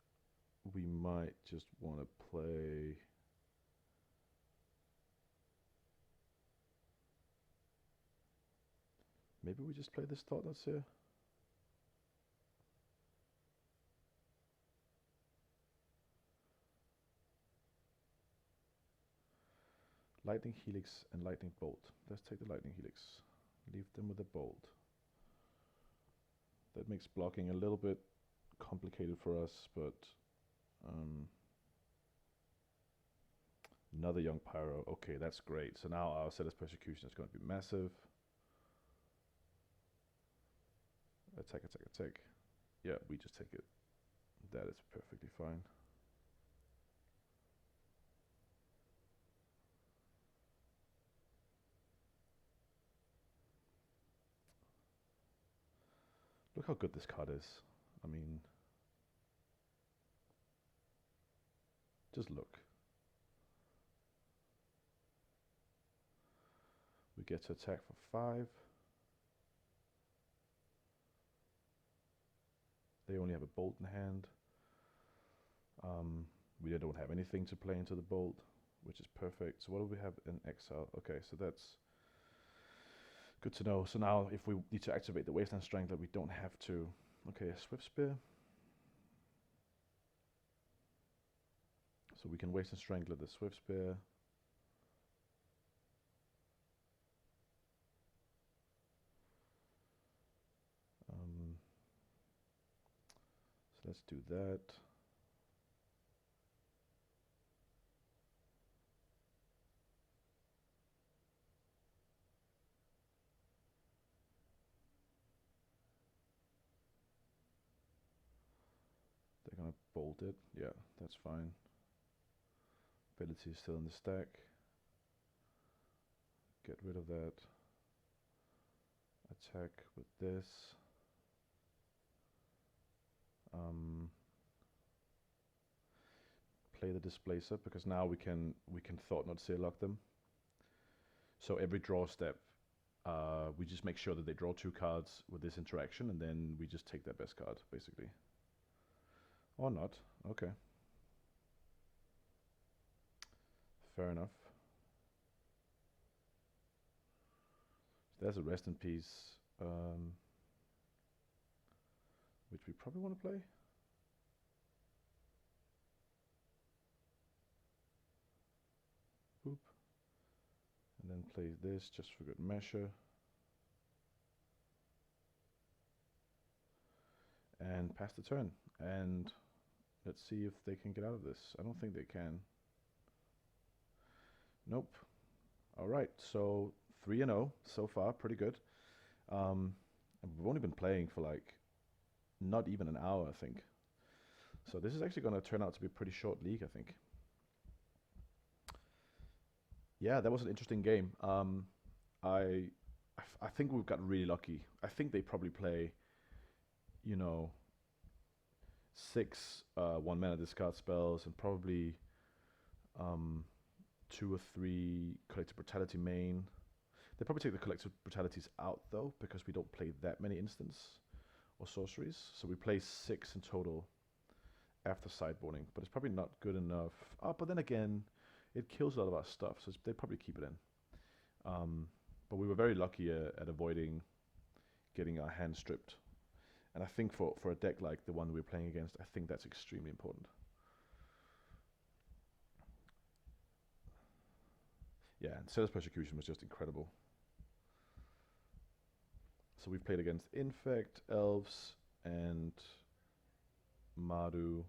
S1: we might just want to play. Maybe we just play this Thoughtless here. Lightning Helix and Lightning Bolt. Let's take the Lightning Helix. Leave them with a Bolt. That makes blocking a little bit complicated for us, but another Young Pyro. Okay, that's great. So now our Zealous Persecution is going to be massive. Attack, attack, attack. Yeah, we just take it. That is perfectly fine. Look how good this card is. I mean, just look. We get to attack for 5. They only have a Bolt in hand. We don't have anything to play into the Bolt, which is perfect. So what do we have in exile? Okay, so that's good to know. So now if we need to activate the Wasteland Strangler, we don't have to. Okay, a Swift Spear. So we can Wasteland Strangler the Swift Spear. So let's do that. They're gonna bolt it. Yeah, that's fine. Ability is still in the stack. Get rid of that. Attack with this. Play the Displacer because now we can Thought Not Seer lock them. So every draw step, we just make sure that they draw 2 cards with this interaction, and then we just take their best card, basically. Or not. Okay. Fair enough. So there's a Rest in Peace, which we probably want to play. Boop. And then play this just for good measure. And pass the turn. And let's see if they can get out of this. I don't think they can. Nope. Alright, so 3-0 so far, pretty good. And we've only been playing for like not even an hour, I think. So this is actually going to turn out to be a pretty short league, I think. Yeah, that was an interesting game. I think we've got really lucky. I think they probably play, 6 1-mana discard spells and probably 2 or 3 Collective Brutality main. They probably take the Collective Brutalities out though, because we don't play that many instants or sorceries. So we play 6 in total after sideboarding, but it's probably not good enough. But then again, it kills a lot of our stuff, so they probably keep it in. But we were very lucky at avoiding getting our hand stripped. And I think for a deck like the one we're playing against, I think that's extremely important. Yeah, and Zealous Persecution was just incredible. So we've played against Infect, Elves, and Mardu.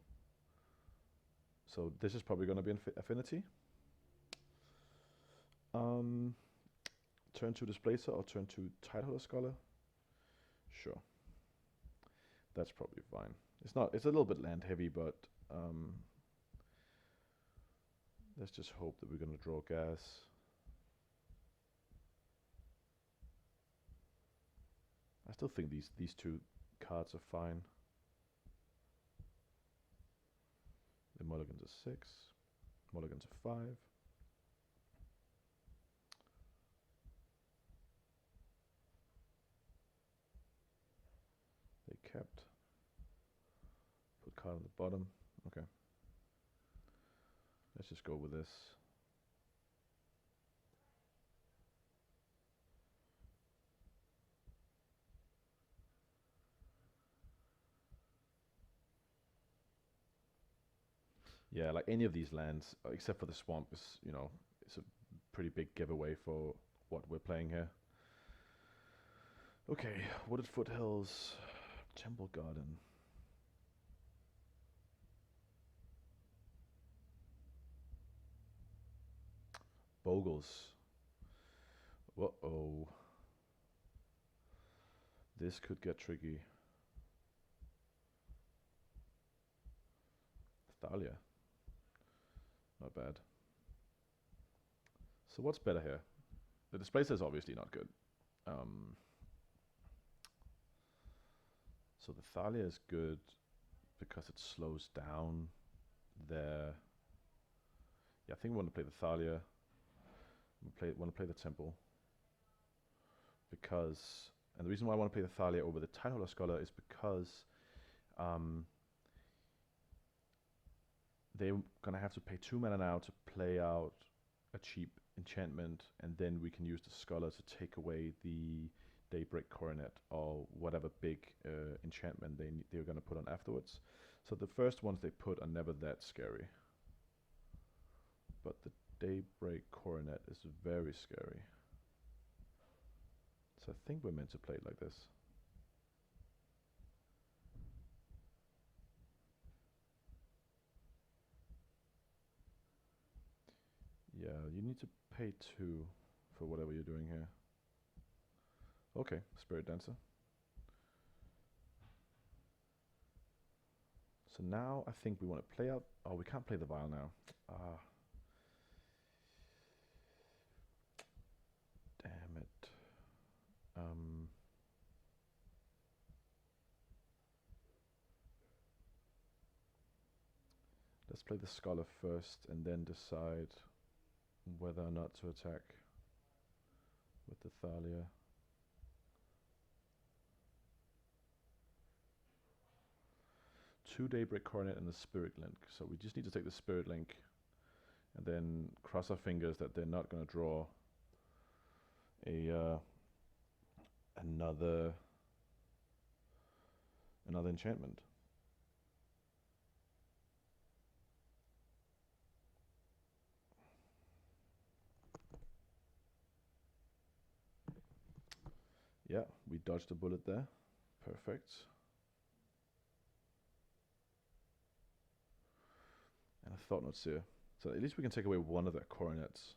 S1: So this is probably going to be Affinity. Turn 2 Displacer or turn 2 Tideholder Scholar. Sure. That's probably fine. It's a little bit land heavy, but let's just hope that we're going to draw gas. I still think these two cards are fine. The mulligan's a 6. Mulligan's a 5. They kept. Put card on the bottom. Okay. Let's just go with this. Yeah, like any of these lands, except for the swamp, is, you know, it's a pretty big giveaway for what we're playing here. Okay, Wooded Foothills, Temple Garden. Bogles. Uh-oh. This could get tricky. Thalia. Not bad. So what's better here? The displacer is obviously not good. So the Thalia is good because it slows down their... Yeah, I think we want to play the Thalia. We want to play the Temple. Because... And the reason why I want to play the Thalia over the Tideholder Scholar is because they're going to have to pay 2 mana now to play out a cheap enchantment, and then we can use the Scholar to take away the Daybreak Coronet or whatever big enchantment they're going to put on afterwards. So the first ones they put are never that scary. But the Daybreak Coronet is very scary. So I think we're meant to play it like this. Yeah, you need to pay 2 for whatever you're doing here. Okay, Spirit Dancer. So now I think we want to play out... Oh, we can't play the Vial now. Damn it. Let's play the Scholar first and then decide whether or not to attack with the Thalia. Two Daybreak Coronet and the Spirit Link. So we just need to take the Spirit Link and then cross our fingers that they're not going to draw another enchantment. Yeah, we dodged a bullet there. Perfect. And a Thought-Knot Seer. So at least we can take away one of their coronets,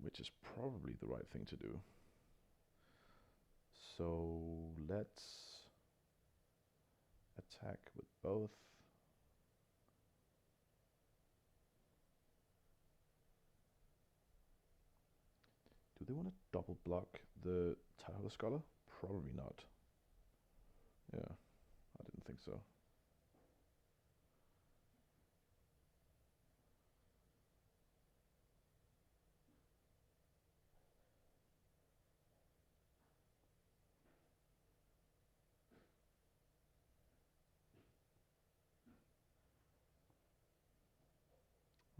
S1: which is probably the right thing to do. So let's attack with both. Do they want to double block the Tideholder Scholar? Probably not. Yeah, I didn't think so.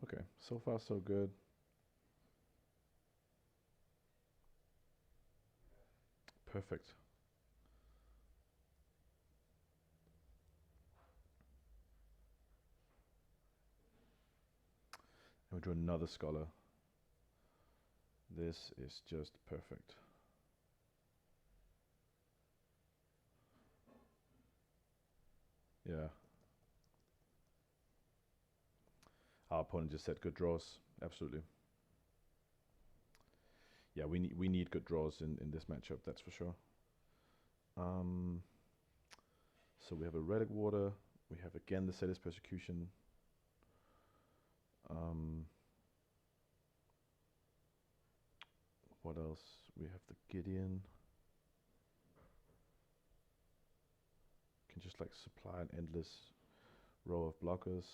S1: Okay, so far so good. Perfect. And we draw another Scholar. This is just perfect. Yeah. Our opponent just said good draws. Absolutely. Yeah, we need good draws in this matchup, that's for sure. So we have a Relic Water. We have again the Zealous Persecution. What else? We have the Gideon. can just like supply an endless row of blockers.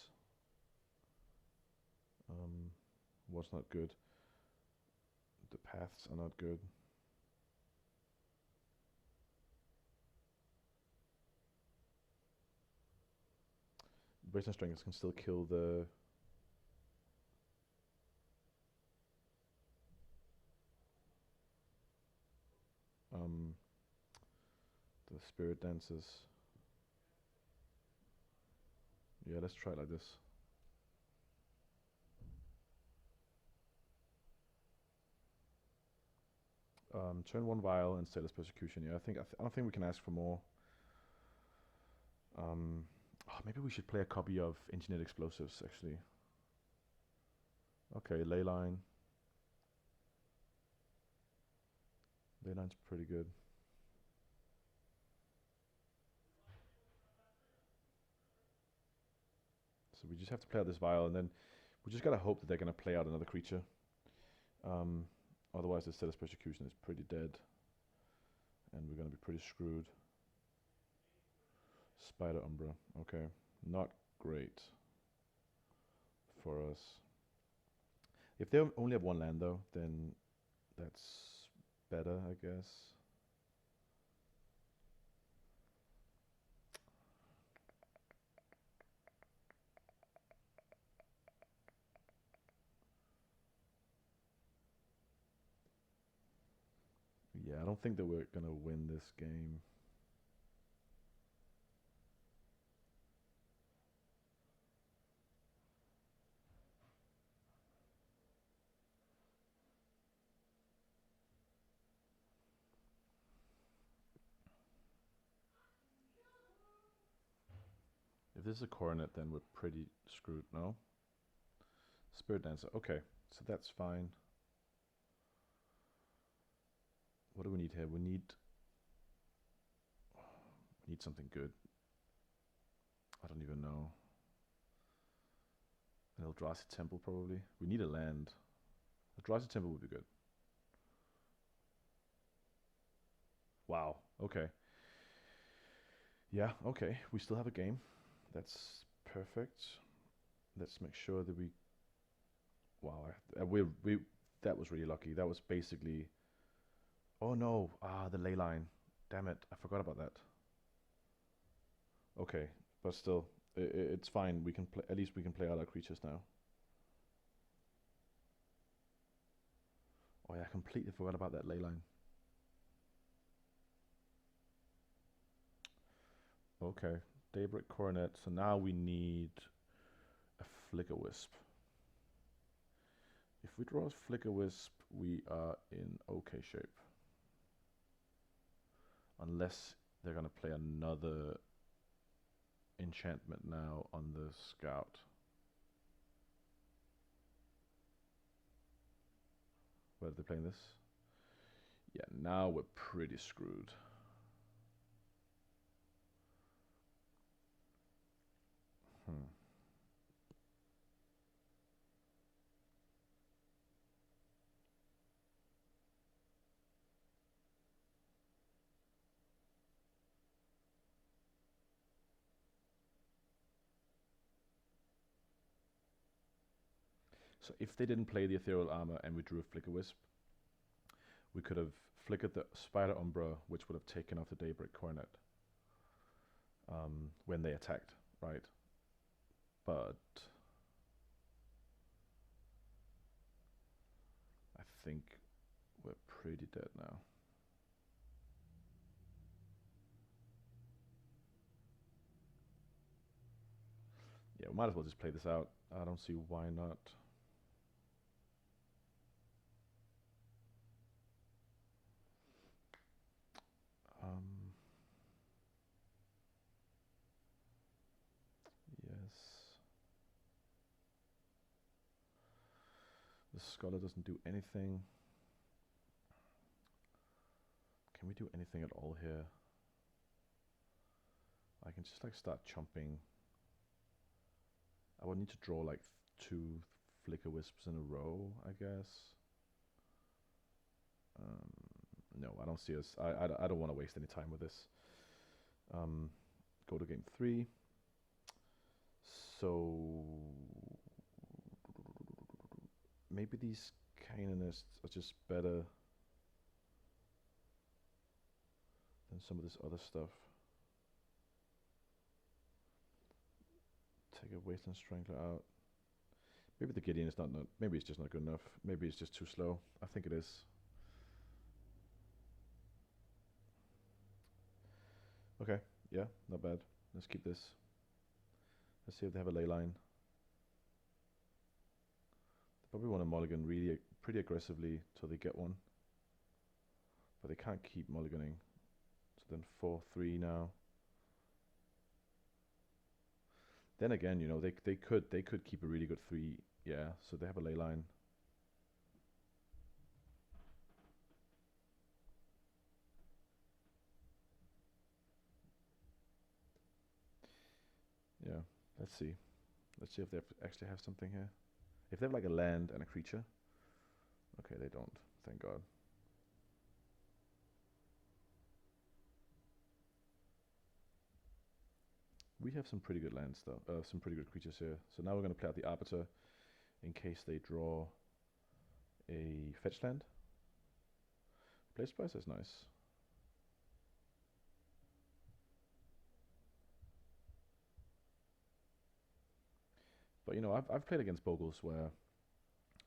S1: What's not good? The paths are not good. Brazen Strength can still kill the spirit dancers. Yeah, let's try it like this. Turn 1 vial and Sailor's Persecution. Yeah, I don't think we can ask for more. Maybe we should play a copy of Engineered Explosives, actually. Okay, Leyline. Leyline's pretty good. So we just have to play out this vial, and then we just gotta hope that they're gonna play out another creature. Otherwise, the Sailor's Persecution is pretty dead, and we're gonna be pretty screwed. Spider Umbra. Okay, not great for us. If they only have 1 land though, then that's better, I guess. Yeah, I don't think that we're gonna win this game. If this is a coronet, then we're pretty screwed, no? Spirit Dancer, okay, so that's fine. What do we need here? We need something good. I don't even know. An Eldrazi Temple, probably. We need a land. Eldrazi Temple would be good. Wow, okay. Yeah, okay, we still have a game. That's perfect. Let's make sure that we... Wow, that was really lucky. That was basically... Oh no, the ley line. Damn it, I forgot about that. Okay, but still, it's fine. We can play, at least we can play out our creatures now. Oh yeah, I completely forgot about that ley line. Okay, Daybreak Coronet. So now we need a Flicker Wisp. If we draw a Flicker Wisp, we are in okay shape. Unless they're gonna play another enchantment now on the Scout. Where are they playing this? Yeah, now we're pretty screwed. So if they didn't play the Ethereal Armor and we drew a Flicker Wisp, we could have flickered the Spider Umbra, which would have taken off the Daybreak Coronet when they attacked, right? But I think we're pretty dead now. Yeah, we might as well just play this out. I don't see why not. Yes. The Scholar doesn't do anything. Can we do anything at all here? I can just like start chomping. I would need to draw like 2 Flicker Wisps in a row, I guess. No, I don't see us. I don't want to waste any time with this. go to game 3. So maybe these Canaanists are just better than some of this other stuff. Take a Wasteland Strangler out. Maybe the Gideon is not maybe it's just not good enough. Maybe it's just too slow. I think it is. Okay, yeah, not bad. Let's keep this. Let's see if they have a ley line. They probably want to mulligan really pretty aggressively till they get one. But they can't keep mulliganing. So then 4-3 now. Then again, you know, they could keep a really good 3. Yeah, so they have a ley line. Yeah, let's see. Let's see if they actually have something here. If they have like a land and a creature. Okay, they don't. Thank God. We have some pretty good land stuff, some pretty good creatures here. So now we're going to play out the Arbiter in case they draw a fetch land. Place price is nice. But you know, I've played against Bogles where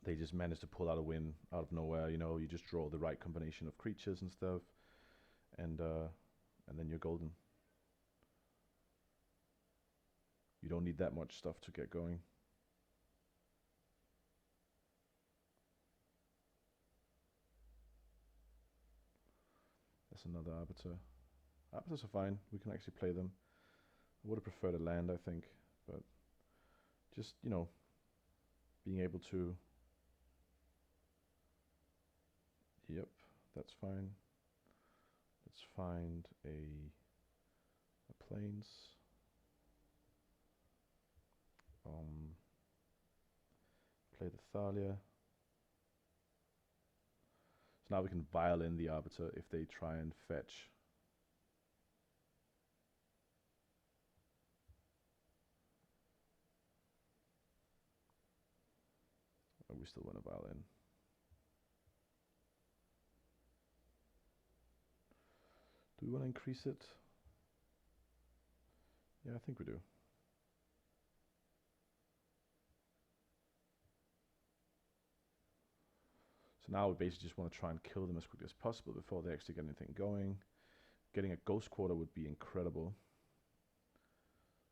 S1: they just manage to pull out a win out of nowhere. You know, you just draw the right combination of creatures and stuff, and then you're golden. You don't need that much stuff to get going. That's another Arbiter. Arbiters are fine. We can actually play them. I would have preferred a land, I think, but just, you know, being able to... Yep, that's fine. Let's find a plains. Play the Thalia. So now we can violin the Arbiter if they try and fetch. Oh, we still want a violin. Do we want to increase it? Yeah, I think we do. So now we basically just want to try and kill them as quickly as possible before they actually get anything going. Getting a Ghost Quarter would be incredible.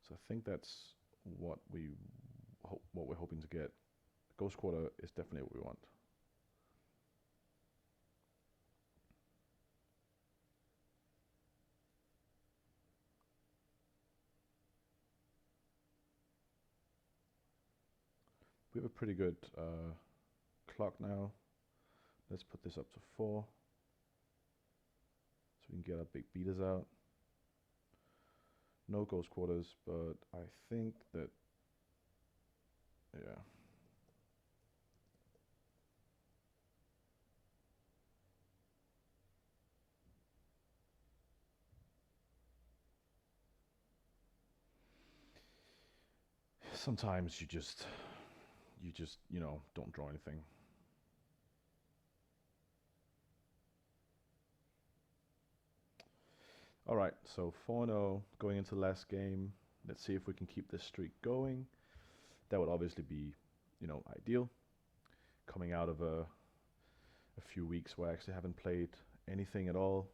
S1: So I think that's what we're hoping to get. Ghost Quarter is definitely what we want. We have a pretty good clock now. Let's put this up to 4. So we can get our big beaters out. No Ghost Quarters, but I think that, yeah. Sometimes you just, you know, don't draw anything. All right, so 4-0 going into the last game. Let's see if we can keep this streak going. That would obviously be, you know, ideal. Coming out of a few weeks where I actually haven't played anything at all.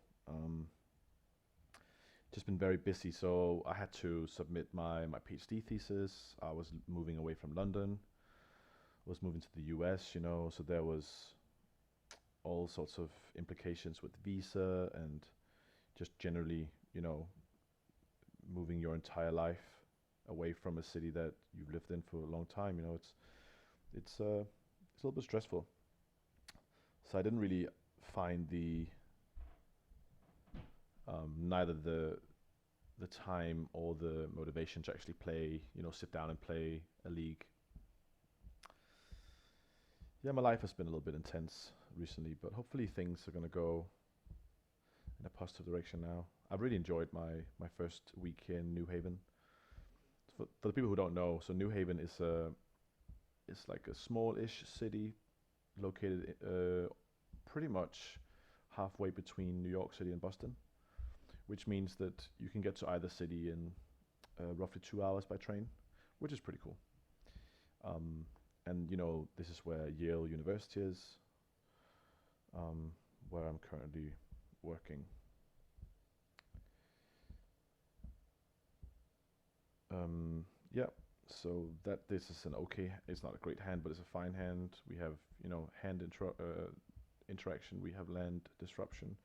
S1: Just been very busy, so I had to submit my PhD thesis. I was moving away from London, was moving to the US, you know, so there was all sorts of implications with visa and just generally, you know, moving your entire life away from a city that you've lived in for a long time. You know, it's a little bit stressful. So I didn't really find neither the time or the motivation to actually play, you know, sit down and play a league. Yeah, my life has been a little bit intense recently, but hopefully things are going to go in a positive direction now. I've really enjoyed my first week here in New Haven. For the people who don't know, so New Haven is like a small-ish city located pretty much halfway between New York City and Boston, which means that you can get to either city in roughly 2 hours by train, which is pretty cool. And this is where Yale University is, where I'm currently working. Yeah, so this is an okay. It's not a great hand, but it's a fine hand. We have hand interaction. We have land disruption.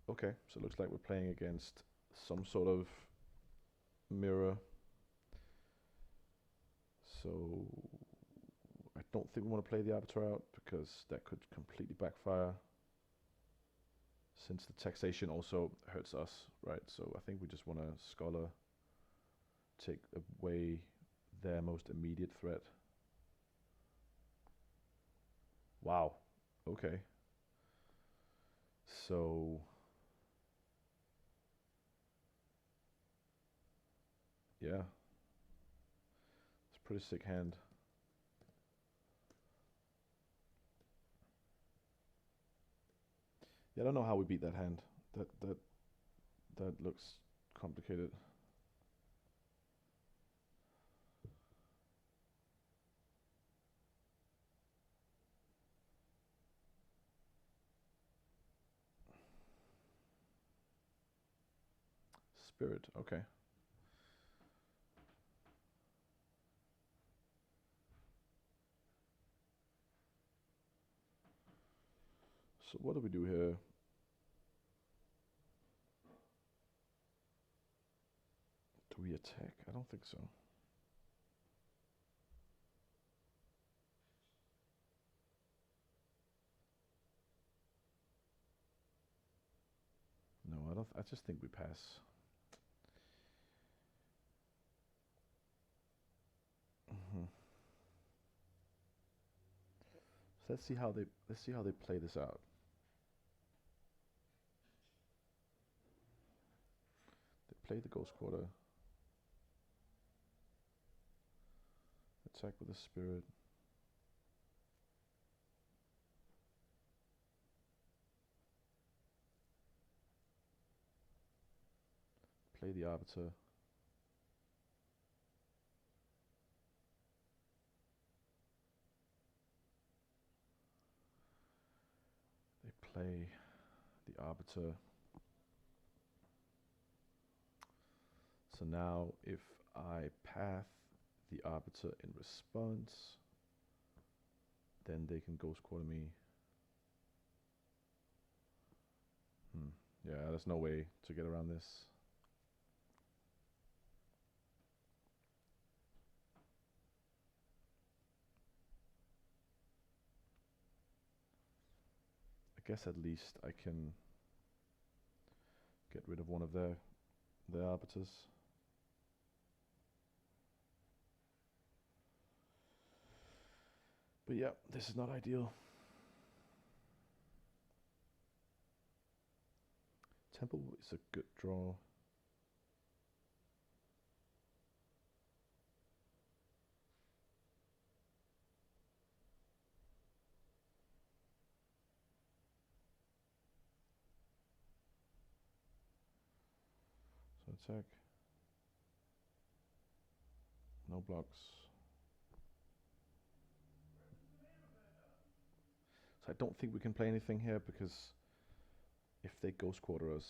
S1: Okay, so it looks like we're playing against some sort of mirror. So I don't think we want to play the Arbiter out because that could completely backfire, since the taxation also hurts us, right? So I think we just want to Scholar, take away their most immediate threat. Wow, okay. So yeah, it's a pretty sick hand. Yeah, I don't know how we beat that hand. That looks complicated. Spirit, okay. So what do we do here? Do we attack? I don't think so. No, I don't. I just think we pass. So let's see how they play this out. They play the Ghost Quarter. Attack with a Spirit. Play the Arbiter. They play the Arbiter. So now if I path the Arbiter in response, then they can Ghost Quarter me. Yeah, there's no way to get around this. I guess at least I can get rid of one of their Arbiters. But yeah, this is not ideal. Temple is a good draw. So attack. No blocks. So I don't think we can play anything here, because if they Ghost Quarter us,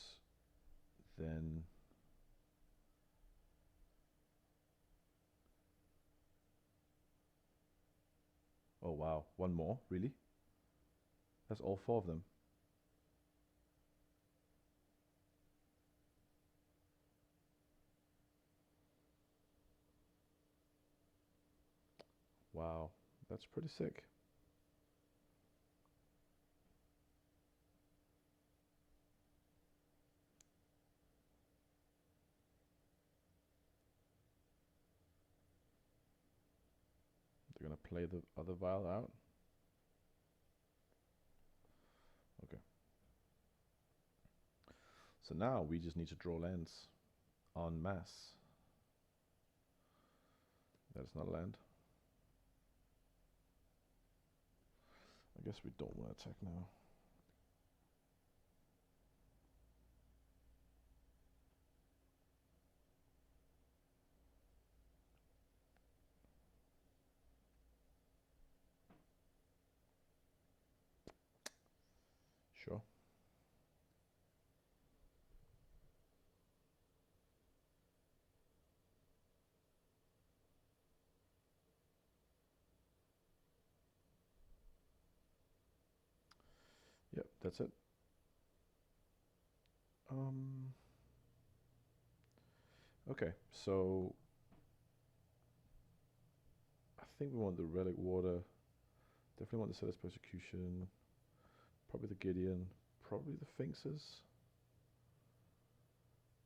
S1: then oh wow, one more? Really? That's all 4 of them. Wow, that's pretty sick. They're gonna play the other vial out. Okay. So now we just need to draw lands en masse. That is not a land. I guess we don't want to attack now. Sure. Yep, that's it. Okay, so I think we want the relic water. Definitely want the Cetus Persecution. Probably the Gideon. Probably the Sphinxes.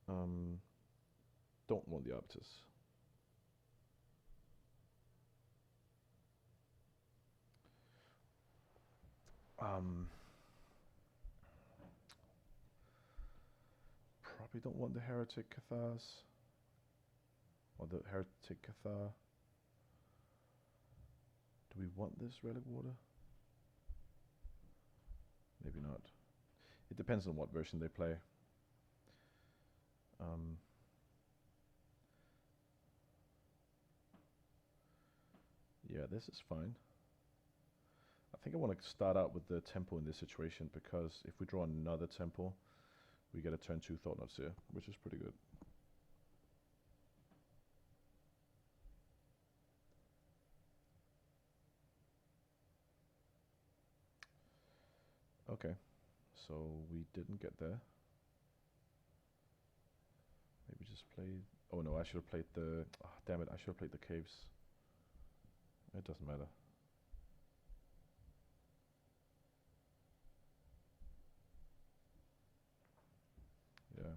S1: Don't want the Arbitus. Probably don't want the Heretic Cathars. Or the Heretic Cathar. Do we want this relic water? Maybe not. It depends on what version they play. Yeah, this is fine. I think I want to start out with the temple in this situation, because if we draw another temple, we get a turn 2 Thought Not Seer, which is pretty good. Okay, so we didn't get there. Maybe just play... Oh no, I should have played the... Oh, damn it, I should have played the caves. It doesn't matter. Yeah.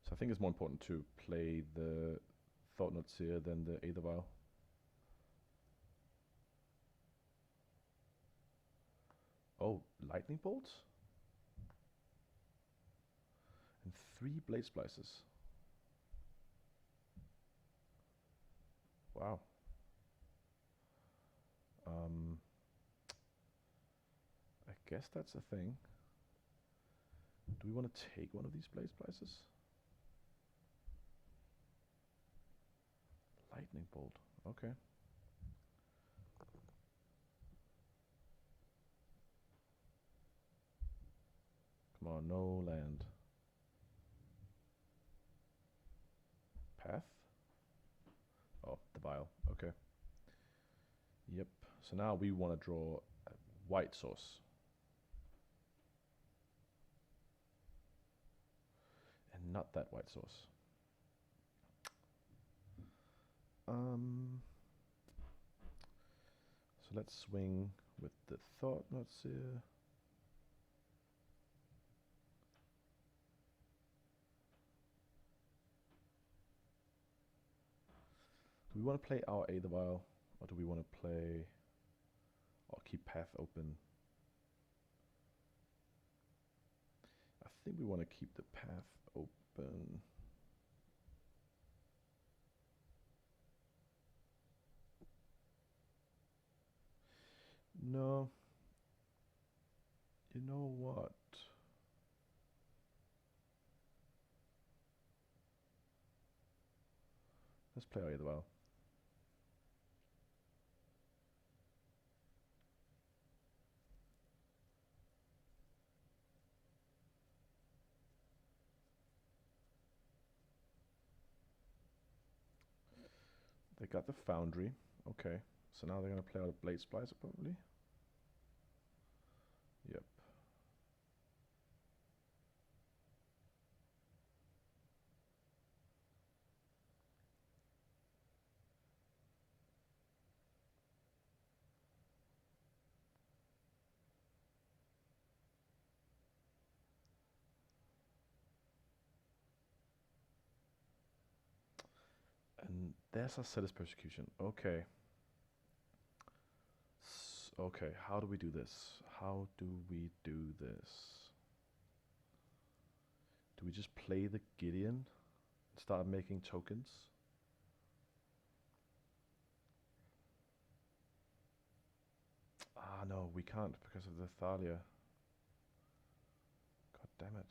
S1: So I think it's more important to play the Thought Not Seer than the Aether Vial. Oh, lightning bolts? And 3 blade splices. Wow. I guess that's a thing. Do we want to take one of these blade splices? Lightning bolt. Okay. Come on, no land. Path? Oh, the vial. Okay. Yep. So now we want to draw a white source. And not that white source. So let's swing with the Thought Not Seer. Do we want to play our Aether Vial, or do we want to play, or keep Path open? I think we want to keep the Path open. No. You know what? Let's play our Aether Vial. They got the Foundry. Okay. So now they're going to play out a Blade Splicer, probably. Yep. And there's our Cetus Persecution. Okay. Okay, how do we do this? How do we do this? Do we just play the Gideon? Start making tokens? Ah, no, we can't because of the Thalia. God damn it.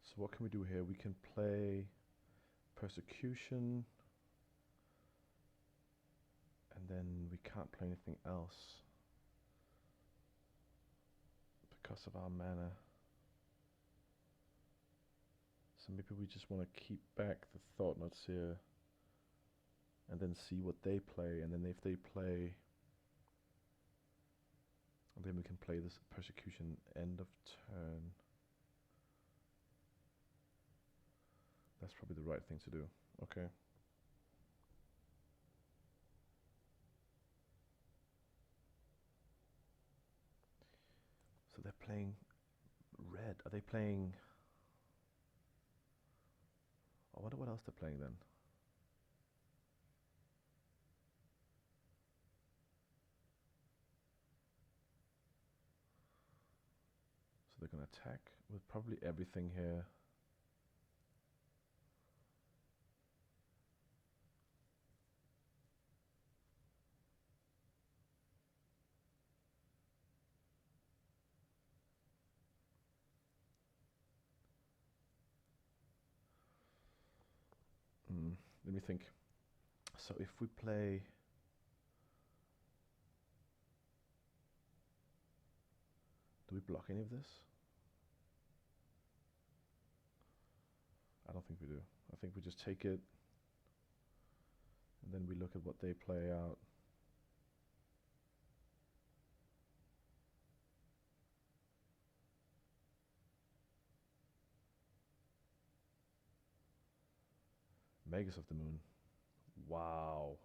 S1: So what can we do here? We can play Persecution. And then we can't play anything else because of our mana. So maybe we just want to keep back the Thought Knots here and then see what they play, and then if they play, and then we can play this Persecution end of turn. That's probably the right thing to do. Okay. So they're playing red. Are they playing... I wonder what else they're playing then. So they're going to attack with probably everything here. Let me think. So if we play... Do we block any of this? I don't think we do. I think we just take it, and then we look at what they play out. Magus of the Moon. Wow.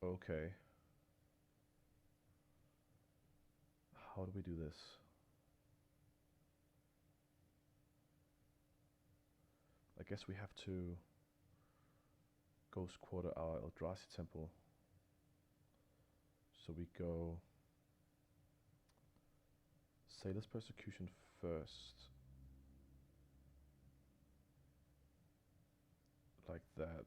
S1: Okay. How do we do this? I guess we have to Ghost Quarter our Eldrazi Temple. So we go Sailor's Persecution first. Like that.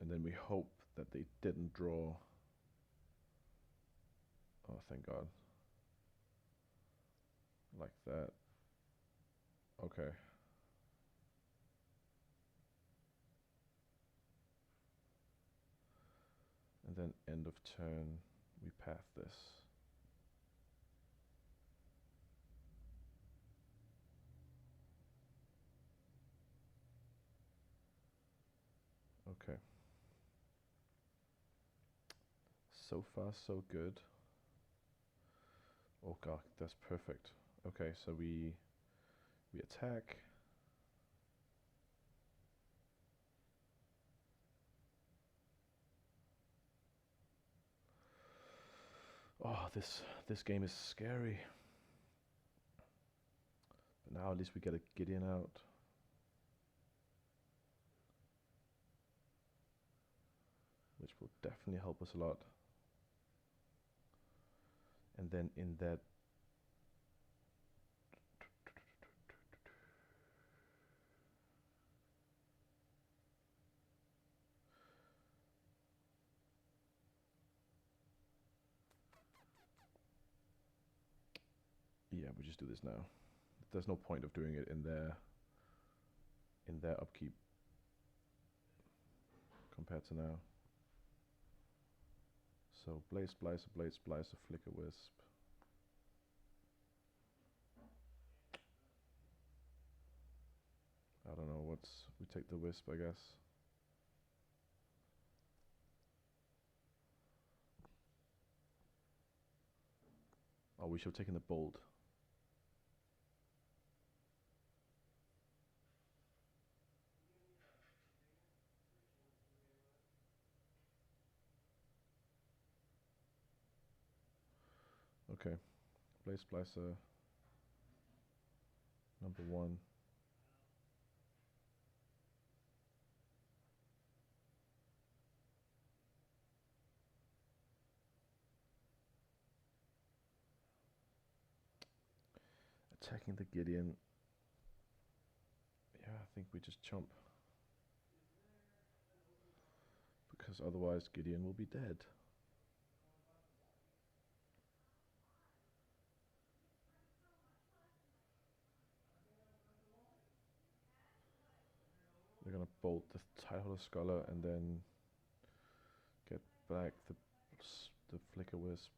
S1: And then we hope that they didn't draw. Oh, thank God. Like that. Okay. And then end of turn, we path this. Okay. So far, so good. Oh God, that's perfect. Okay, so we attack. Oh, this game is scary. But now at least we get a Gideon out. Which will definitely help us a lot. And then in that... Yeah, we just do this now. There's no point of doing it in their upkeep compared to now. So Blade Splicer, Flicker Wisp. I don't know we take the Wisp, I guess. Oh we should have taken the bolt. Okay, Blaze Splicer, number 1. Attacking the Gideon. Yeah, I think we just chomp. Because otherwise Gideon will be dead. We're gonna bolt the Tidehollow Scholar and then get back the Flicker Wisp.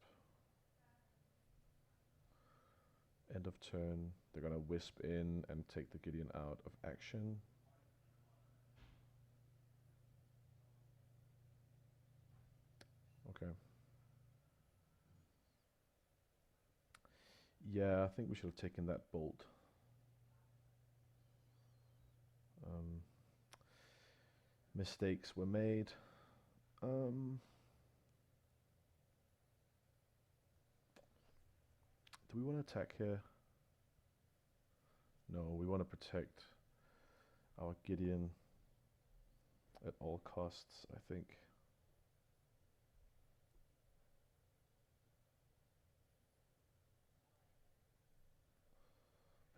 S1: End of turn, they're gonna Wisp in and take the Gideon out of action. Okay. Yeah, I think we should have taken that bolt. Mistakes were made. Do we want to attack here? No, we want to protect our Gideon at all costs, I think.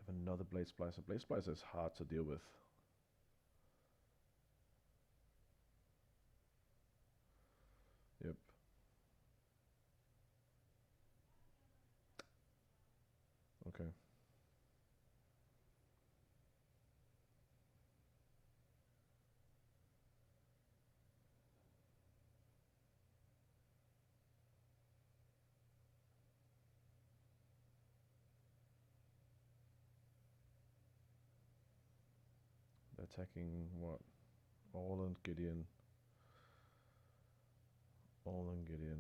S1: Have another Blade Splicer. Blade Splicer is hard to deal with. Yep. Okay. Attacking what? All on Gideon. All on Gideon.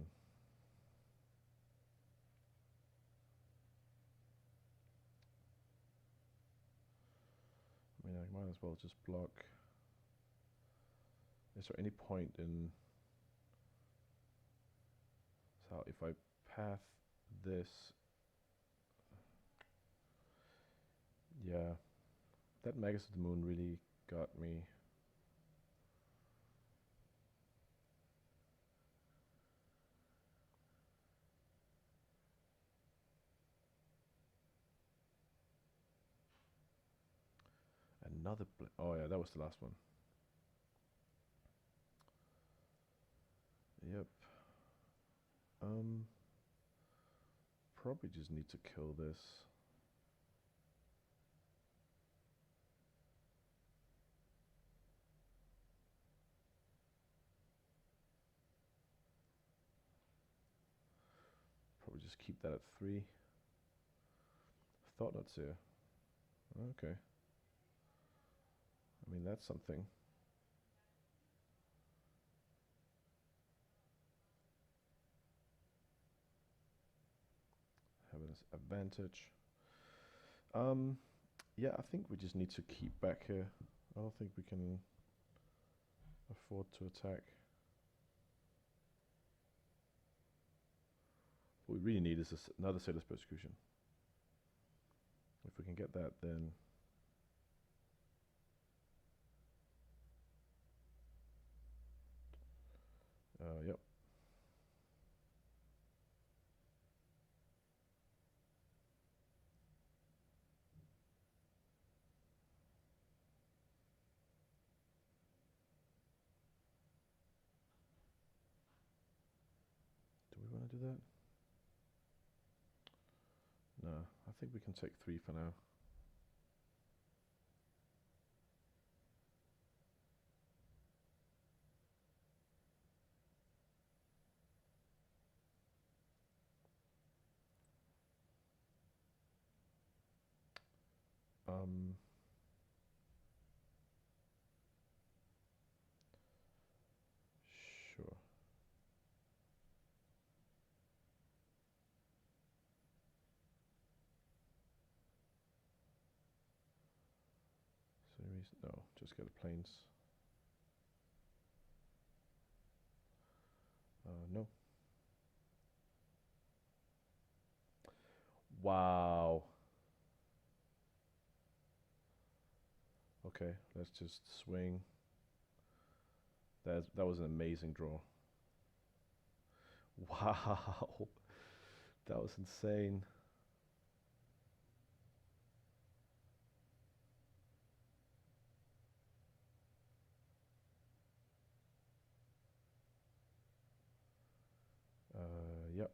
S1: I mean, I might as well just block. Is there any point in... So if I path this... Yeah. That Magus of the Moon really got me. Another... Oh yeah, that was the last one. Yep. Probably just need to kill this. Probably just keep that at 3. Thought not to. Okay. I mean, that's something. Having this advantage. Yeah, I think we just need to keep back here. I don't think we can afford to attack. What we really need is another Sailor's Persecution. If we can get that, then... Yep. Do we want to do that? No, I think we can take 3 for now. Sure. No, just get a plains. No. Wow. Okay, let's just swing. That was an amazing draw. Wow. That was insane. Yep.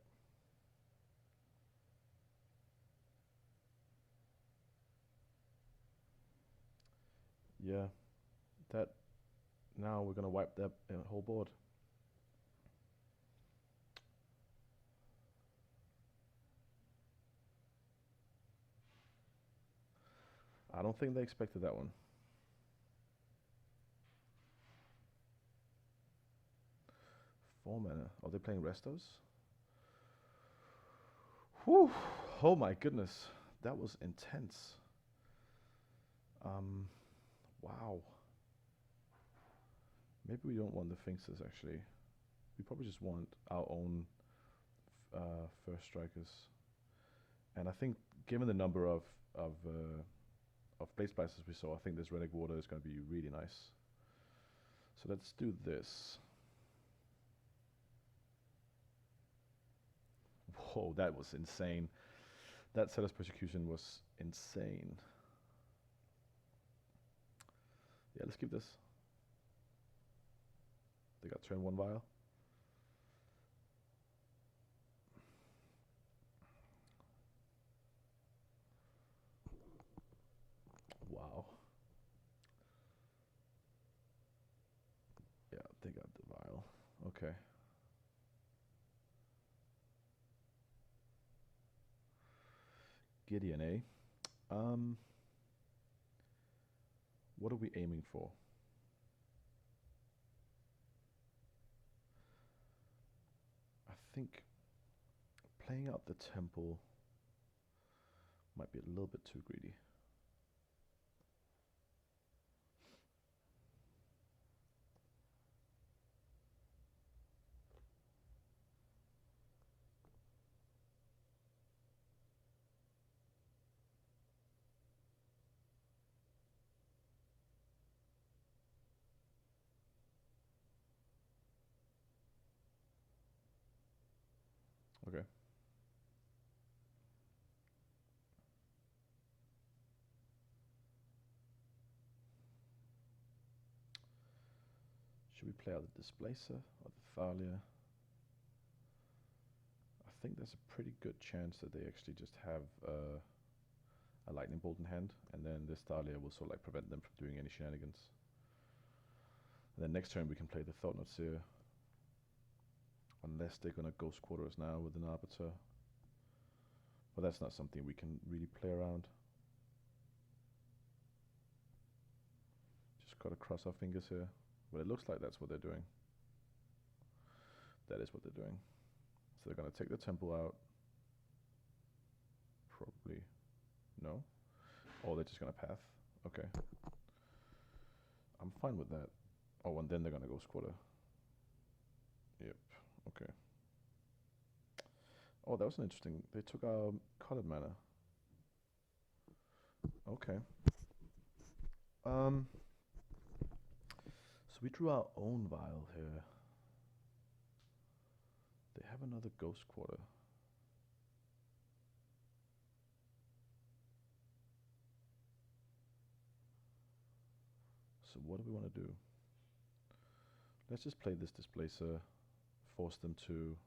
S1: Yeah. That now we're gonna wipe that whole board. I don't think they expected that one. Four mana. Are they playing Restos? Whew. Oh my goodness. That was intense. Wow. Maybe we don't want the Finxes actually. We probably just want our own first strikers. And I think given the number of Blade Splicers we saw, I think this Relic Water is going to be really nice. So let's do this. Whoa, that was insane. That Settlers Persecution was insane. Yeah, let's keep this. They got turn 1 vial. Wow. Yeah, they got the vial. Okay. Gideon, eh? What are we aiming for? I think playing out the temple might be a little bit too greedy. Okay. Should we play out the Displacer or the Thalia? I think there's a pretty good chance that they actually just have a Lightning Bolt in hand, and then this Thalia will sort of like prevent them from doing any shenanigans. And then next turn we can play the Thought-Knot Seer, unless they're gonna Ghost Quarter us now with an Arbiter. But that's not something we can really play around. Just gotta cross our fingers here. But it looks like that's what they're doing. That is what they're doing. So they're gonna take the temple out. Probably. No? Oh, they're just gonna path. Okay. I'm fine with that. Oh, and then they're gonna go squatter. Yep. Okay. Oh, that was an interesting. They took our colored mana. Okay. So we drew our own vial here. They have another ghost quarter. So what do we want to do? Let's just play this Displacer, force them to...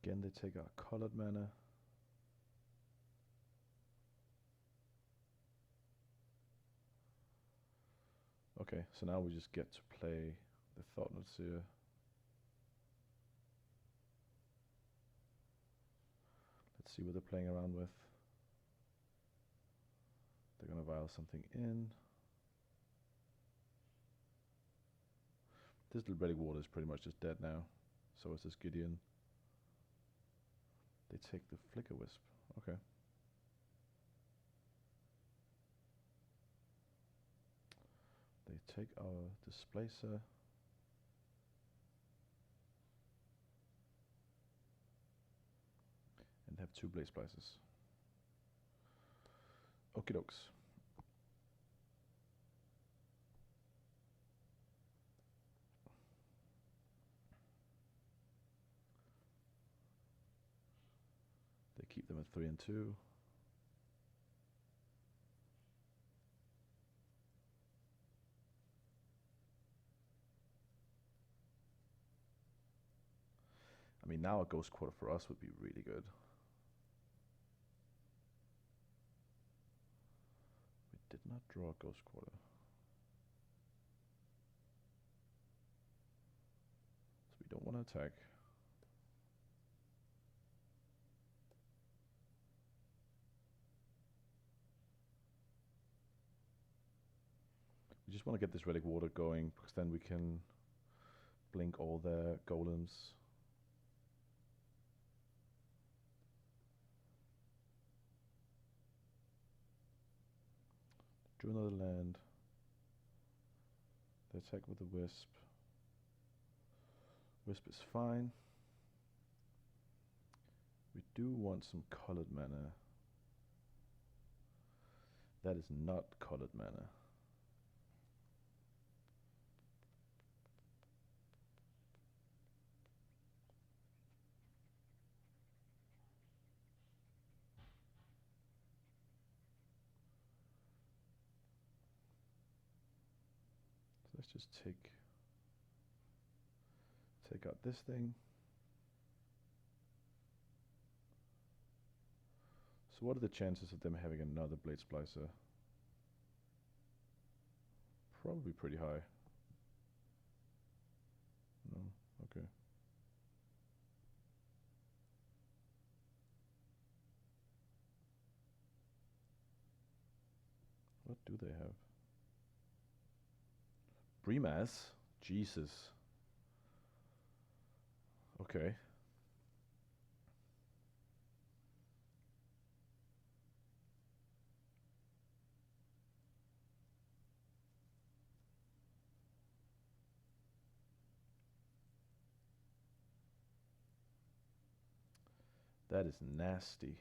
S1: Again, they take our colored mana. Okay, so now we just get to play The thought notes here. Let's see what they're playing around with. They're gonna vial something in. This little relic water is pretty much just dead now. So is this Gideon. They take the flicker wisp. Okay. They take our displacer. And have 2 blaze splices. Okie dokes. They keep them at 3 and 2. I mean, now a ghost quarter for us would be really good. We did not draw a ghost quarter. So we don't want to attack. We just want to get this relic water going, because then we can blink all their golems. Drew another land. They attack with the wisp. Wisp is fine. We do want some colored mana. That is not colored mana. Let's just take out this thing. So what are the chances of them having another blade splicer? Probably pretty high. No? Okay. What do they have? Bremas? Jesus. Okay. That is nasty.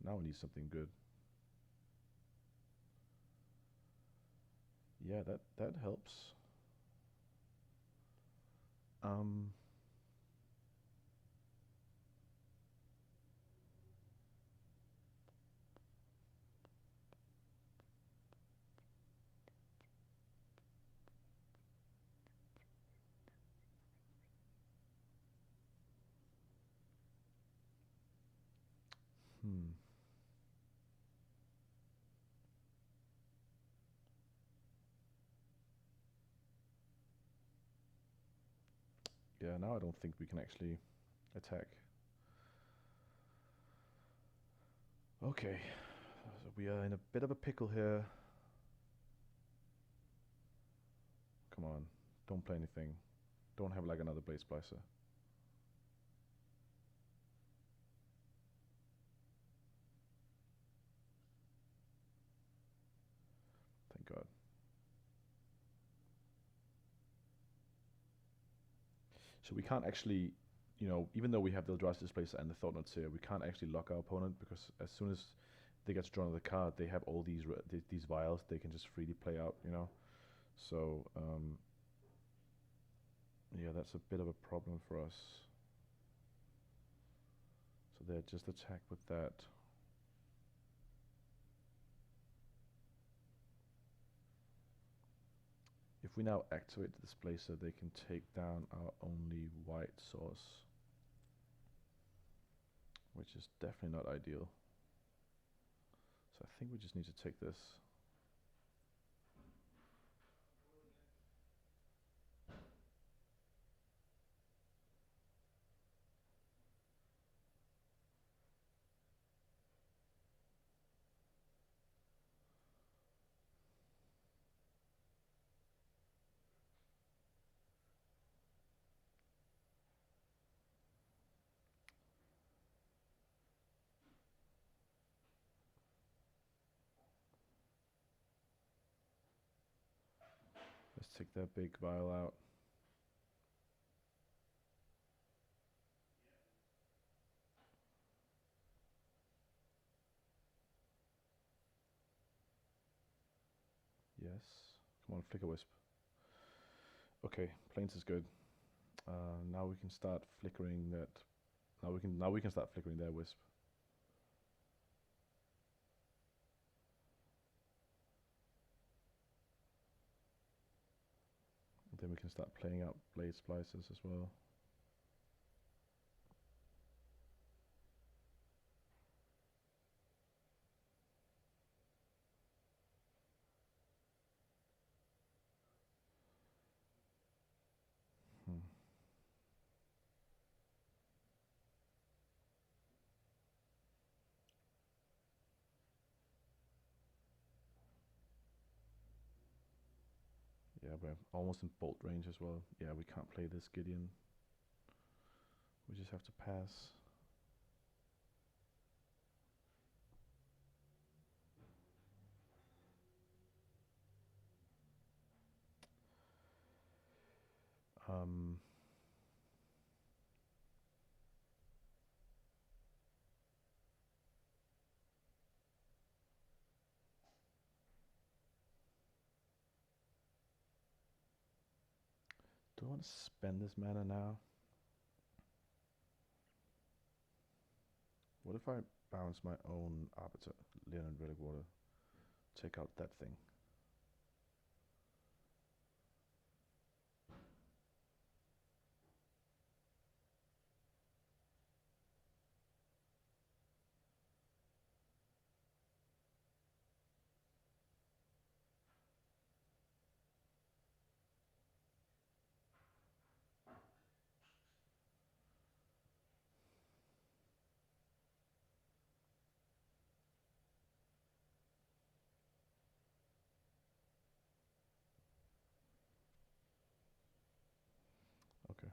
S1: Now we need something good. Yeah, that helps. Yeah, now I don't think we can actually attack. Okay, so we are in a bit of a pickle here. Come on, don't play anything. Don't have like another blade splicer. Thank God. So we can't actually, you know, even though we have the Eldrazi displacer and the Thought Notes here, we can't actually lock our opponent, because as soon as they get drawn to the card, they have all these these vials they can just freely play out, you know. So yeah, that's a bit of a problem for us. So they just attack with that. If we now activate the displacer, they can take down our only white source, which is definitely not ideal. So So I think we just need to take this. Let's take that big vial out. Yes. Come on, Flicker Wisp. Okay, Plains is good. Now we can start flickering that. Now we can start flickering their Wisp. And then we can start playing out Blade Splicers as well. Yeah, we're almost in bolt range as well. Yeah, we can't play this Gideon. We just have to pass. Um, do I want to spend this mana now? What if I bounce my own Arbiter, Leon Relic Water, take out that thing? Okay.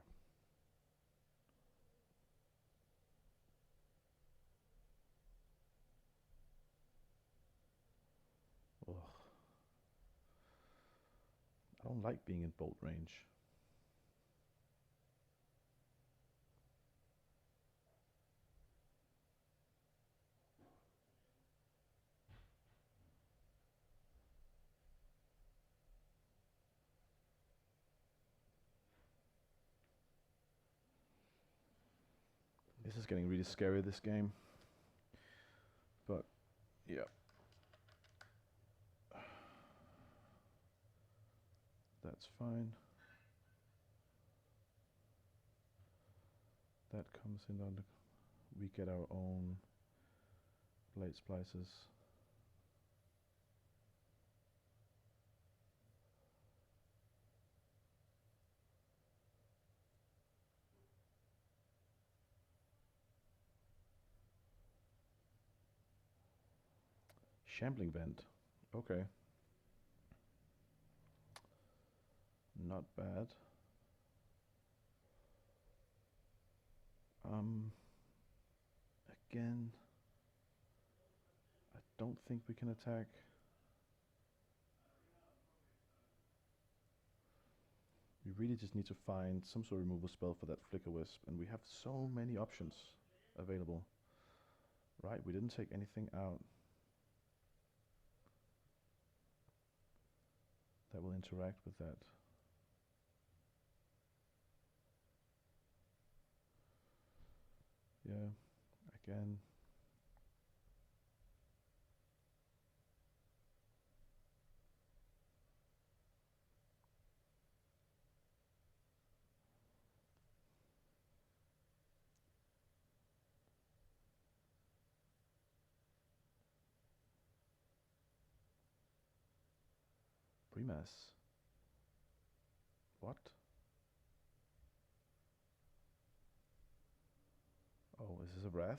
S1: Ugh. I don't like being in bolt range. This is getting really scary, this game. But, yeah. That's fine. That comes in under. We get our own Blade Splicers. Shambling Vent. Okay. Not bad. Again, I don't think we can attack. We really just need to find some sort of removal spell for that Flicker Wisp, and we have so many options available. Right, we didn't take anything out that will interact with that. Yeah, again. Primas. What? Oh, is this a wrath?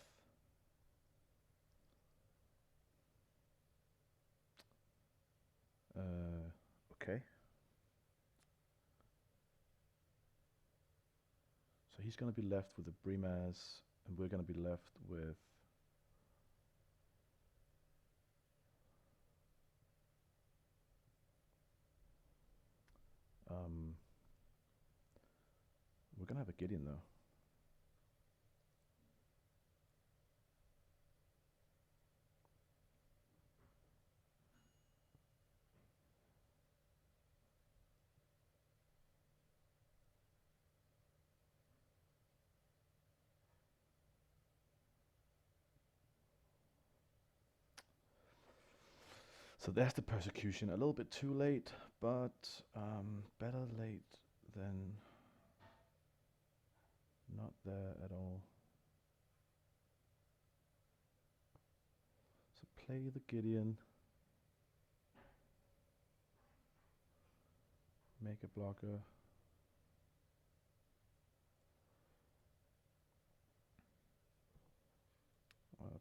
S1: Okay. So he's going to be left with the Primas, and we're going to be left with we're going to have a Gideon though. So there's the persecution. A little bit too late, but better late than not there at all. So play the Gideon. Make a blocker.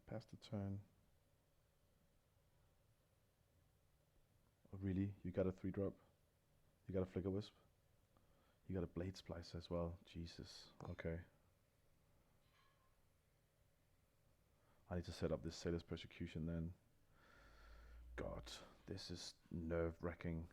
S1: Pass the turn. Oh, really? You got a 3-drop? You got a Flicker Wisp? You got a Blade Splice as well? Jesus. Okay. I need to set up this Sailor's Persecution then. God, this is nerve-wracking.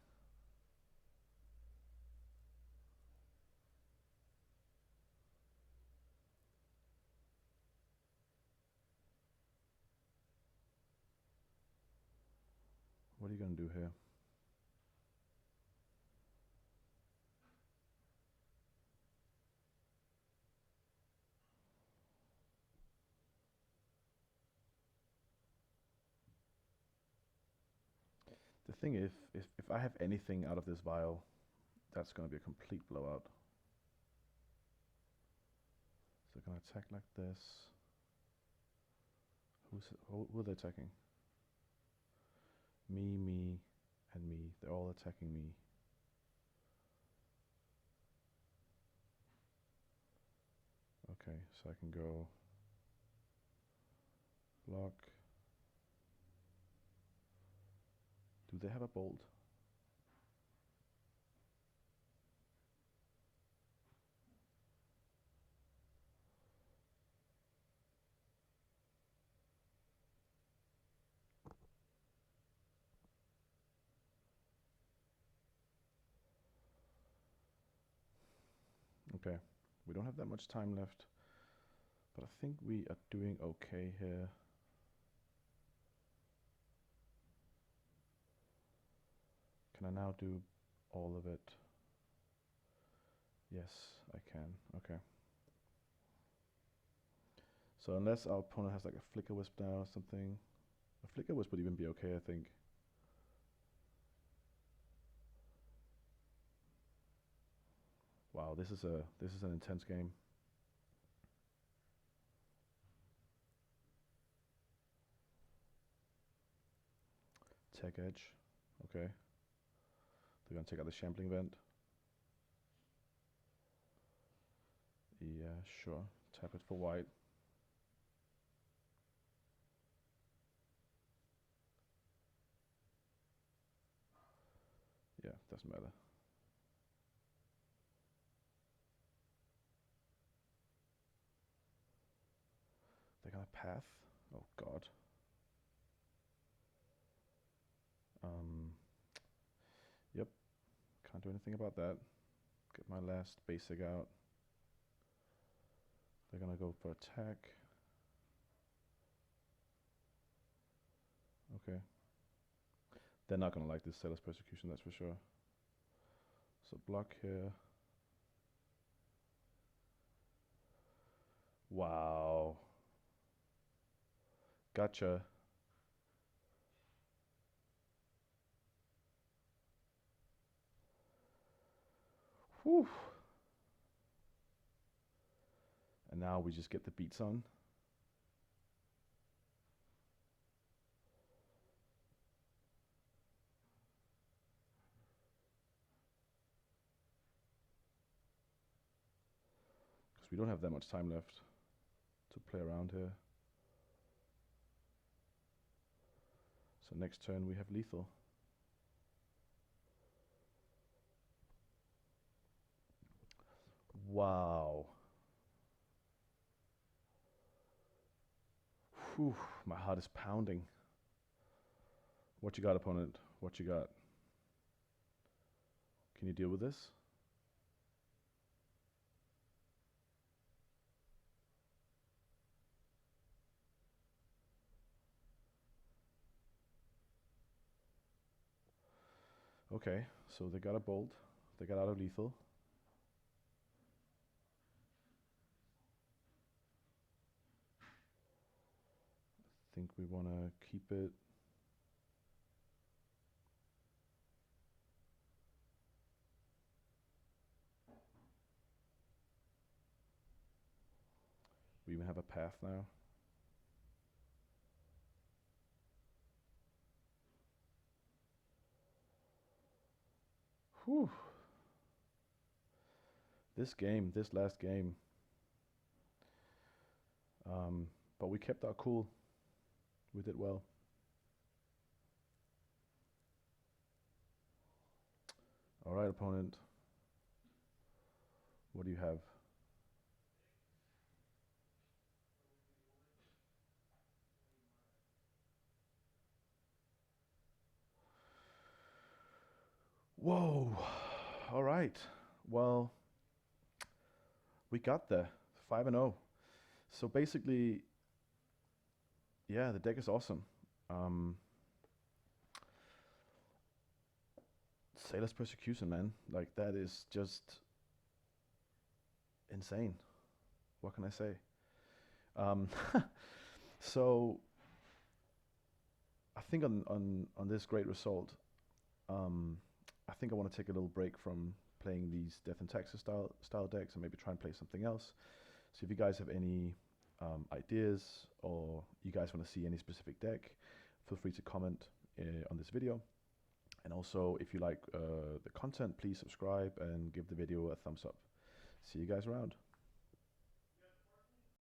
S1: What are you going to do here? The thing is, if I have anything out of this vial, that's going to be a complete blowout. So I'm going to attack like this. Who are they attacking? Me, and me. They're all attacking me. Okay, so I can go block. Do they have a bolt? Okay, we don't have that much time left, but I think we are doing okay here. Can I now do all of it? Yes, I can. Okay. So unless our opponent has like a Flicker Wisp now or something, a Flicker Wisp would even be okay, I think. Wow, this is an intense game. Tech Edge, okay. They're gonna take out the Shambling Vent. Yeah, sure. Tap it for white. Yeah, doesn't matter. They're gonna path. Oh god. Yep. Can't do anything about that. Get my last basic out. They're gonna go for attack. Okay. They're not gonna like this Sailor's Persecution, that's for sure. So block here. Wow. Gotcha. Whew. And now we just get the beats on. because we don't have that much time left to play around here. So next turn we have lethal. Wow. Whew, my heart is pounding. What you got, opponent? What you got? Can you deal with this? Okay, so they got a bolt. They got out of lethal. I think we want to keep it. We even have a path now. Whew. This last game. But we kept our cool. We did well. All right, opponent. What do you have? Whoa. All right. Well, we got there. 5-0. So basically, yeah, the deck is awesome. Sailor's Persecution, man. Like, that is just insane. What can I say? So I think on this great result, I think I want to take a little break from playing these Death and Taxes style decks and maybe try and play something else. So if you guys have any ideas, or you guys want to see any specific deck, feel free to comment on this video. And also, if you like the content, please subscribe and give the video a thumbs up. See you guys around.